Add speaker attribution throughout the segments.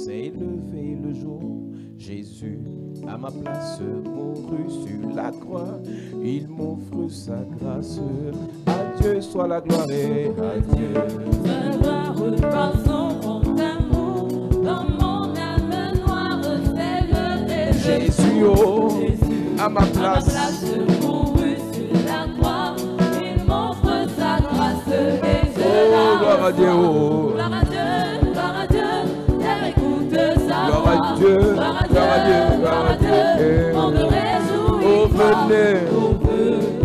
Speaker 1: s'est élevé le jour. Jésus, à ma place, mourut sur la croix. Il m'offre sa grâce. À Dieu soit la gloire et à Dieu.
Speaker 2: Par son grand amour, dans mon âme noire s'est levé.
Speaker 1: Jésus, oh, à ma place,
Speaker 2: mourut sur la croix. Il m'offre sa grâce et je la
Speaker 1: gloire à Dieu, oh.
Speaker 2: Gloire à Dieu, terre écoute sa voix.
Speaker 1: Gloire à Dieu,
Speaker 2: gloire à Dieu, gloire à Dieu. On me réjouit,
Speaker 1: oh, venez,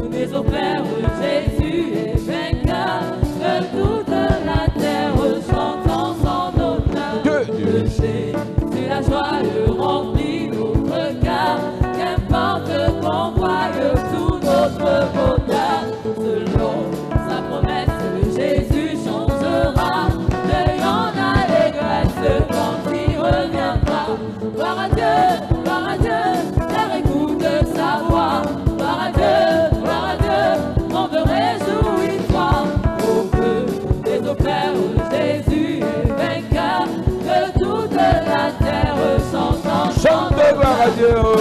Speaker 2: venez au Père, Jésus est vainqueur. Que toute la terre chante en son honneur.
Speaker 1: Dieu.
Speaker 2: C'est la joie le remplit notre cœur. Qu'importe qu'on voie tout notre bonheur. Selon sa promesse, Jésus changera. Ayant l'allégresse quand il reviendra. Gloire à Dieu, terre écoute sa voix. Gloire à Dieu, on veut réjouir-toi. Au feu des eaux Père, Jésus est vainqueur. Que toute la terre chante en
Speaker 1: chante gloire à Dieu, oh.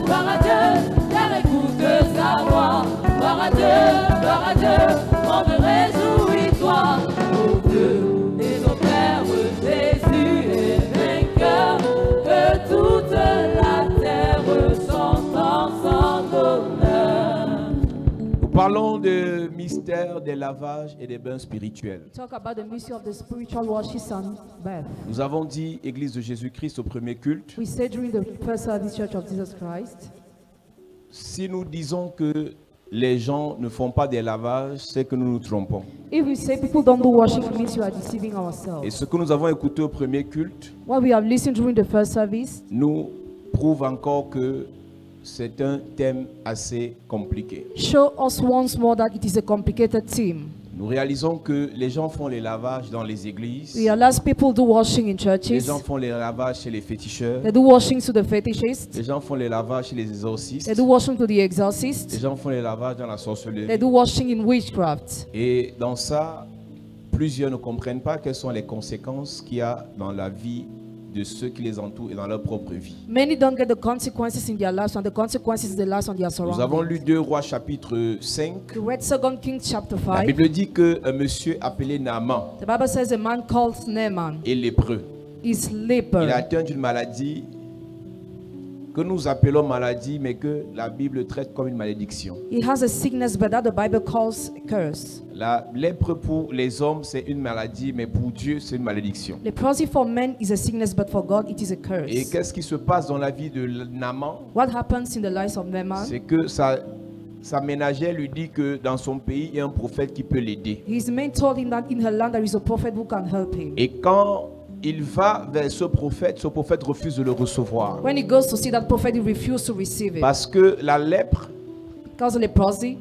Speaker 2: Gloire à Dieu, terre écoute sa voix. Gloire à Dieu, on veut réjouir-toi. Au feu des eaux Père, Jésus est vainqueur. Que toute la terre chante en son honneur.
Speaker 1: Nous parlons de mystère des lavages et des bains spirituels.
Speaker 3: Talk about the mystery of the spiritual washes and bath.
Speaker 1: Nous avons dit Église de Jésus-Christ au premier culte.
Speaker 3: We said during the first service Church of Jesus Christ,
Speaker 1: Si nous disons que les gens ne font pas des lavages, c'est que nous nous trompons.
Speaker 3: if we say people don't do washing, it means you are deceiving ourselves.
Speaker 1: Et ce que nous avons écouté au premier culte
Speaker 3: What we have listened during the first service
Speaker 1: nous prouve encore que c'est un thème assez compliqué.
Speaker 3: show us once more that it is a complicated theme.
Speaker 1: Nous réalisons que les gens font les lavages dans les églises.
Speaker 3: We realize people do washing in
Speaker 1: Les
Speaker 3: churches.
Speaker 1: gens font les lavages chez les féticheurs.
Speaker 3: They do washing to the fetishists.
Speaker 1: Les gens font les lavages chez les exorcistes.
Speaker 3: They do washing to the
Speaker 1: Les
Speaker 3: exorcists.
Speaker 1: gens font les lavages dans la
Speaker 3: They
Speaker 1: sorcellerie.
Speaker 3: do washing in witchcraft.
Speaker 1: Et dans ça, plusieurs ne comprennent pas quelles sont les conséquences qu'il y a dans la vie de ceux qui les entourent et dans leur propre vie.
Speaker 3: Many don't get the consequences in their lives and the consequences in the lives on their
Speaker 1: Nous avons
Speaker 3: surroundings.
Speaker 1: lu 2 Rois chapitre 5.
Speaker 3: We read 2 Kings chapter
Speaker 1: La
Speaker 3: 5.
Speaker 1: Bible dit qu'un monsieur appelé Naaman
Speaker 3: The Bible says a man called Naaman
Speaker 1: est lépreux.
Speaker 3: is
Speaker 1: Il est
Speaker 3: leper.
Speaker 1: atteint d'une maladie que nous appelons maladie, mais que la Bible traite comme une malédiction.
Speaker 3: He has a sickness, but that the Bible calls a curse.
Speaker 1: La lèpre pour les hommes, c'est une maladie, mais pour Dieu, c'est une malédiction.
Speaker 3: Leprosy for men is a sickness, but for God it is a
Speaker 1: Et
Speaker 3: curse.
Speaker 1: qu'est-ce qui se passe dans la vie de Naaman?
Speaker 3: What happens in the lives of Naaman?
Speaker 1: C'est que sa ménagère lui dit que dans son pays, il y a un prophète qui peut l'aider.
Speaker 3: His man told him that in her land there is a prophet who can help him.
Speaker 1: Et quand il va vers ce prophète refuse de le recevoir.
Speaker 3: When he goes to see that prophet, he refuses to receive it.
Speaker 1: Parce que la lèpre
Speaker 3: Because leprosy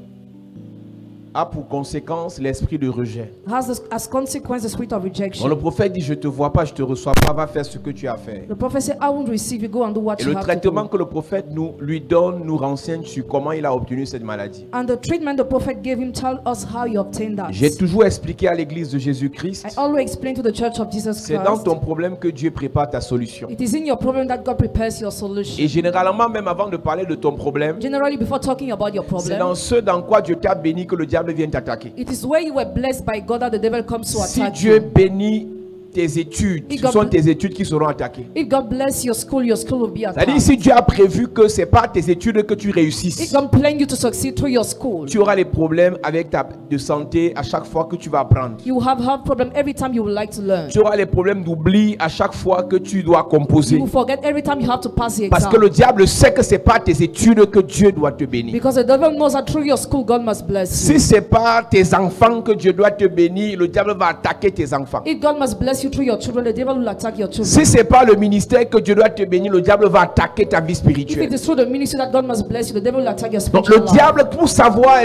Speaker 1: a pour conséquence l'esprit de rejet.
Speaker 3: has as consequence the spirit of
Speaker 1: Donc
Speaker 3: rejection.
Speaker 1: le prophète dit, je te vois pas, je te reçois pas, va faire ce que tu as fait.
Speaker 3: The prophet said, I won't receive you, go and do what
Speaker 1: Et
Speaker 3: you
Speaker 1: le
Speaker 3: have to
Speaker 1: traitement
Speaker 3: do.
Speaker 1: que le prophète lui donne nous renseigne sur comment il a obtenu cette maladie.
Speaker 3: And the treatment the prophet gave him tell us how he obtained that.
Speaker 1: J'ai toujours expliqué à l'église de Jésus-Christ,
Speaker 3: I always explain to the church of Jesus
Speaker 1: c'est dans
Speaker 3: Christ,
Speaker 1: ton problème que Dieu prépare ta solution.
Speaker 3: it is in your problem that God prepares your solution.
Speaker 1: Et généralement, même avant de parler de ton problème,
Speaker 3: Generally, before talking about your
Speaker 1: c'est
Speaker 3: problem,
Speaker 1: dans ce dans quoi Dieu t'a béni que le diable vient t'attaquer.
Speaker 3: it is where you were blessed by God that the devil comes to
Speaker 1: Si
Speaker 3: attack
Speaker 1: Dieu
Speaker 3: you.
Speaker 1: bénit tes études,
Speaker 3: Il
Speaker 1: ce sont
Speaker 3: God-
Speaker 1: tes études qui seront attaquées.
Speaker 3: If God bless your school will be
Speaker 1: C'est-à-dire,
Speaker 3: attacked.
Speaker 1: si Dieu a prévu que ce n'est pas tes études que tu
Speaker 3: If
Speaker 1: réussisses,
Speaker 3: God planned you to succeed through your school,
Speaker 1: tu auras des problèmes avec de santé à chaque fois que tu vas apprendre.
Speaker 3: you have problem every time you would like to learn.
Speaker 1: Tu auras les problèmes d'oubli à chaque fois que tu dois composer.
Speaker 3: You will forget every time you have to pass the
Speaker 1: Parce que
Speaker 3: exam.
Speaker 1: le diable sait que ce n'est pas tes études que Dieu doit te bénir.
Speaker 3: Because the devil knows that through your school, God must bless you.
Speaker 1: Si ce n'est pas tes enfants que Dieu doit te bénir, le diable va attaquer tes enfants.
Speaker 3: If God must bless you through your children, the devil will attack your children.
Speaker 1: Si ce n'est pas le ministère que Dieu doit te bénir, le diable va attaquer ta vie
Speaker 3: If it
Speaker 1: spirituelle.
Speaker 3: is through the ministry that God must bless you, the devil will attack your
Speaker 1: Donc
Speaker 3: spiritual
Speaker 1: le
Speaker 3: life.
Speaker 1: diable, pour savoir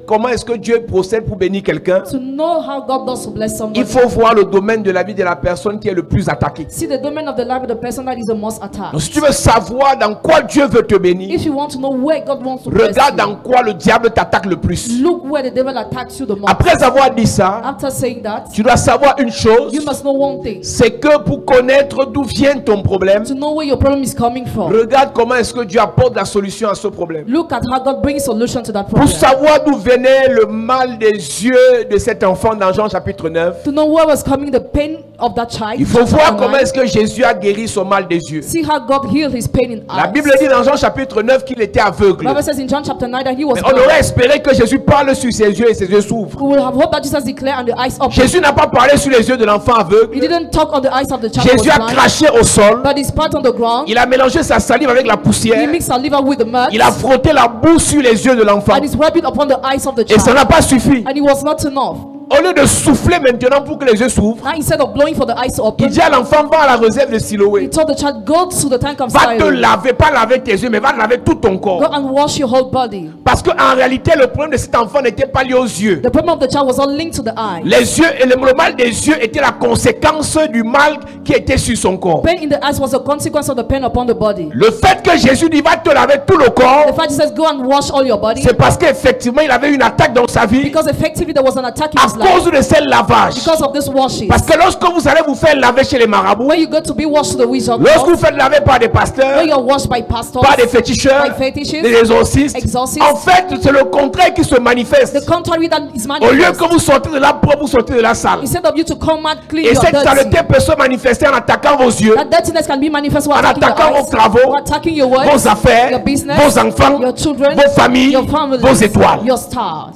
Speaker 1: comment est-ce que Dieu procède pour bénir quelqu'un,
Speaker 3: To know how God does to bless somebody,
Speaker 1: il faut voir le domaine de la vie de la personne qui est le plus attaqué.
Speaker 3: see the domain of the life of the person that is the most attacked.
Speaker 1: Donc si tu veux savoir dans quoi Dieu veut te bénir,
Speaker 3: If you want to know where God wants to bless
Speaker 1: regarde
Speaker 3: you,
Speaker 1: dans quoi le diable t'attaque le plus.
Speaker 3: look where the devil attacks you the most.
Speaker 1: Après avoir dit ça,
Speaker 3: After saying that,
Speaker 1: tu dois savoir une chose,
Speaker 3: you You must know one thing.
Speaker 1: C'est que pour connaître d'où vient ton problème,
Speaker 3: To know where your problem is coming from.
Speaker 1: regarde comment est-ce que Dieu apporte la solution à ce problème.
Speaker 3: Look at how God brings solution to that
Speaker 1: Pour
Speaker 3: problem.
Speaker 1: savoir d'où venait le mal des yeux de cet enfant dans Jean chapitre 9,
Speaker 3: To know where was coming the pain of that child.
Speaker 1: il faut
Speaker 3: Chapter
Speaker 1: voir
Speaker 3: 9.
Speaker 1: comment est-ce que Jésus a guéri son mal des yeux.
Speaker 3: See how God healed his pain in
Speaker 1: La
Speaker 3: eyes.
Speaker 1: Bible dit dans Jean chapitre 9 qu'il était aveugle.
Speaker 3: The Bible says in John chapter 9 that he was
Speaker 1: Mais on
Speaker 3: blind.
Speaker 1: aurait espéré que Jésus parle sur ses yeux et ses yeux s'ouvrent.
Speaker 3: We will have hoped that Jesus declared and the eyes open.
Speaker 1: Jésus n'a pas parlé sur les yeux de l'enfant
Speaker 3: He
Speaker 1: aveugle.
Speaker 3: didn't talk on the eyes of the child who
Speaker 1: Jésus
Speaker 3: was
Speaker 1: a
Speaker 3: blind,
Speaker 1: craché au sol.
Speaker 3: but he spat on the ground.
Speaker 1: Il a mélangé sa salive avec la
Speaker 3: He
Speaker 1: poussière.
Speaker 3: mixed our liver with the mud,
Speaker 1: Il a frotté la boue sur les yeux de l'enfant.
Speaker 3: and he's rubbing upon the eyes of the
Speaker 1: Et ça
Speaker 3: child.
Speaker 1: n'a pas suffi.
Speaker 3: And it was not enough.
Speaker 1: Au lieu de souffler maintenant pour que les yeux s'ouvrent,
Speaker 3: Now instead of blowing for the eyes to
Speaker 1: il
Speaker 3: open,
Speaker 1: dit à l'enfant, va à la réserve de
Speaker 3: he
Speaker 1: Siloé.
Speaker 3: told the child, go to the tank of
Speaker 1: Va te
Speaker 3: Siloam.
Speaker 1: laver, pas laver tes yeux, mais va laver tout ton
Speaker 3: Go
Speaker 1: corps.
Speaker 3: and wash your whole body.
Speaker 1: Parce qu'en réalité, le problème de cet enfant n'était pas lié aux yeux.
Speaker 3: The problem of the child was not linked to the eye.
Speaker 1: Les yeux et le mal des yeux était la conséquence du mal qui était sur son corps.
Speaker 3: Pain in the eyes was a consequence of the pain upon the body.
Speaker 1: Le fait que Jésus dit va te laver tout le corps,
Speaker 3: The fact he says, go and wash all your body,
Speaker 1: c'est parce qu'effectivement il avait une attaque dans sa vie
Speaker 3: because effectively there was an attack in
Speaker 1: à
Speaker 3: his life
Speaker 1: cause de ces lavages.
Speaker 3: because of this washing.
Speaker 1: Parce que lorsque vous allez vous faire laver chez les marabouts,
Speaker 3: When you go to be washed to the wizard,
Speaker 1: lorsque vous faites laver par des pasteurs,
Speaker 3: when you're washed by pastors,
Speaker 1: par des féticheurs,
Speaker 3: by fetishes,
Speaker 1: des exorcistes,
Speaker 3: exorcists,
Speaker 1: en fait c'est le contraire qui se manifeste.
Speaker 3: the contrary that is
Speaker 1: Au lieu
Speaker 3: manifest.
Speaker 1: que vous sortez de là propre, vous sortez de la salle.
Speaker 3: Instead of you to come out clean,
Speaker 1: Et
Speaker 3: you are
Speaker 1: cette
Speaker 3: dirty.
Speaker 1: saleté peut se manifester en attaquant vos yeux,
Speaker 3: That dirtiness can be manifest while
Speaker 1: en
Speaker 3: attacking
Speaker 1: attaquant
Speaker 3: your
Speaker 1: vos
Speaker 3: eyes,
Speaker 1: travaux,
Speaker 3: while attacking your works,
Speaker 1: vos affaires,
Speaker 3: your business,
Speaker 1: vos enfants,
Speaker 3: your children,
Speaker 1: vos familles,
Speaker 3: your families,
Speaker 1: vos étoiles.
Speaker 3: your stars.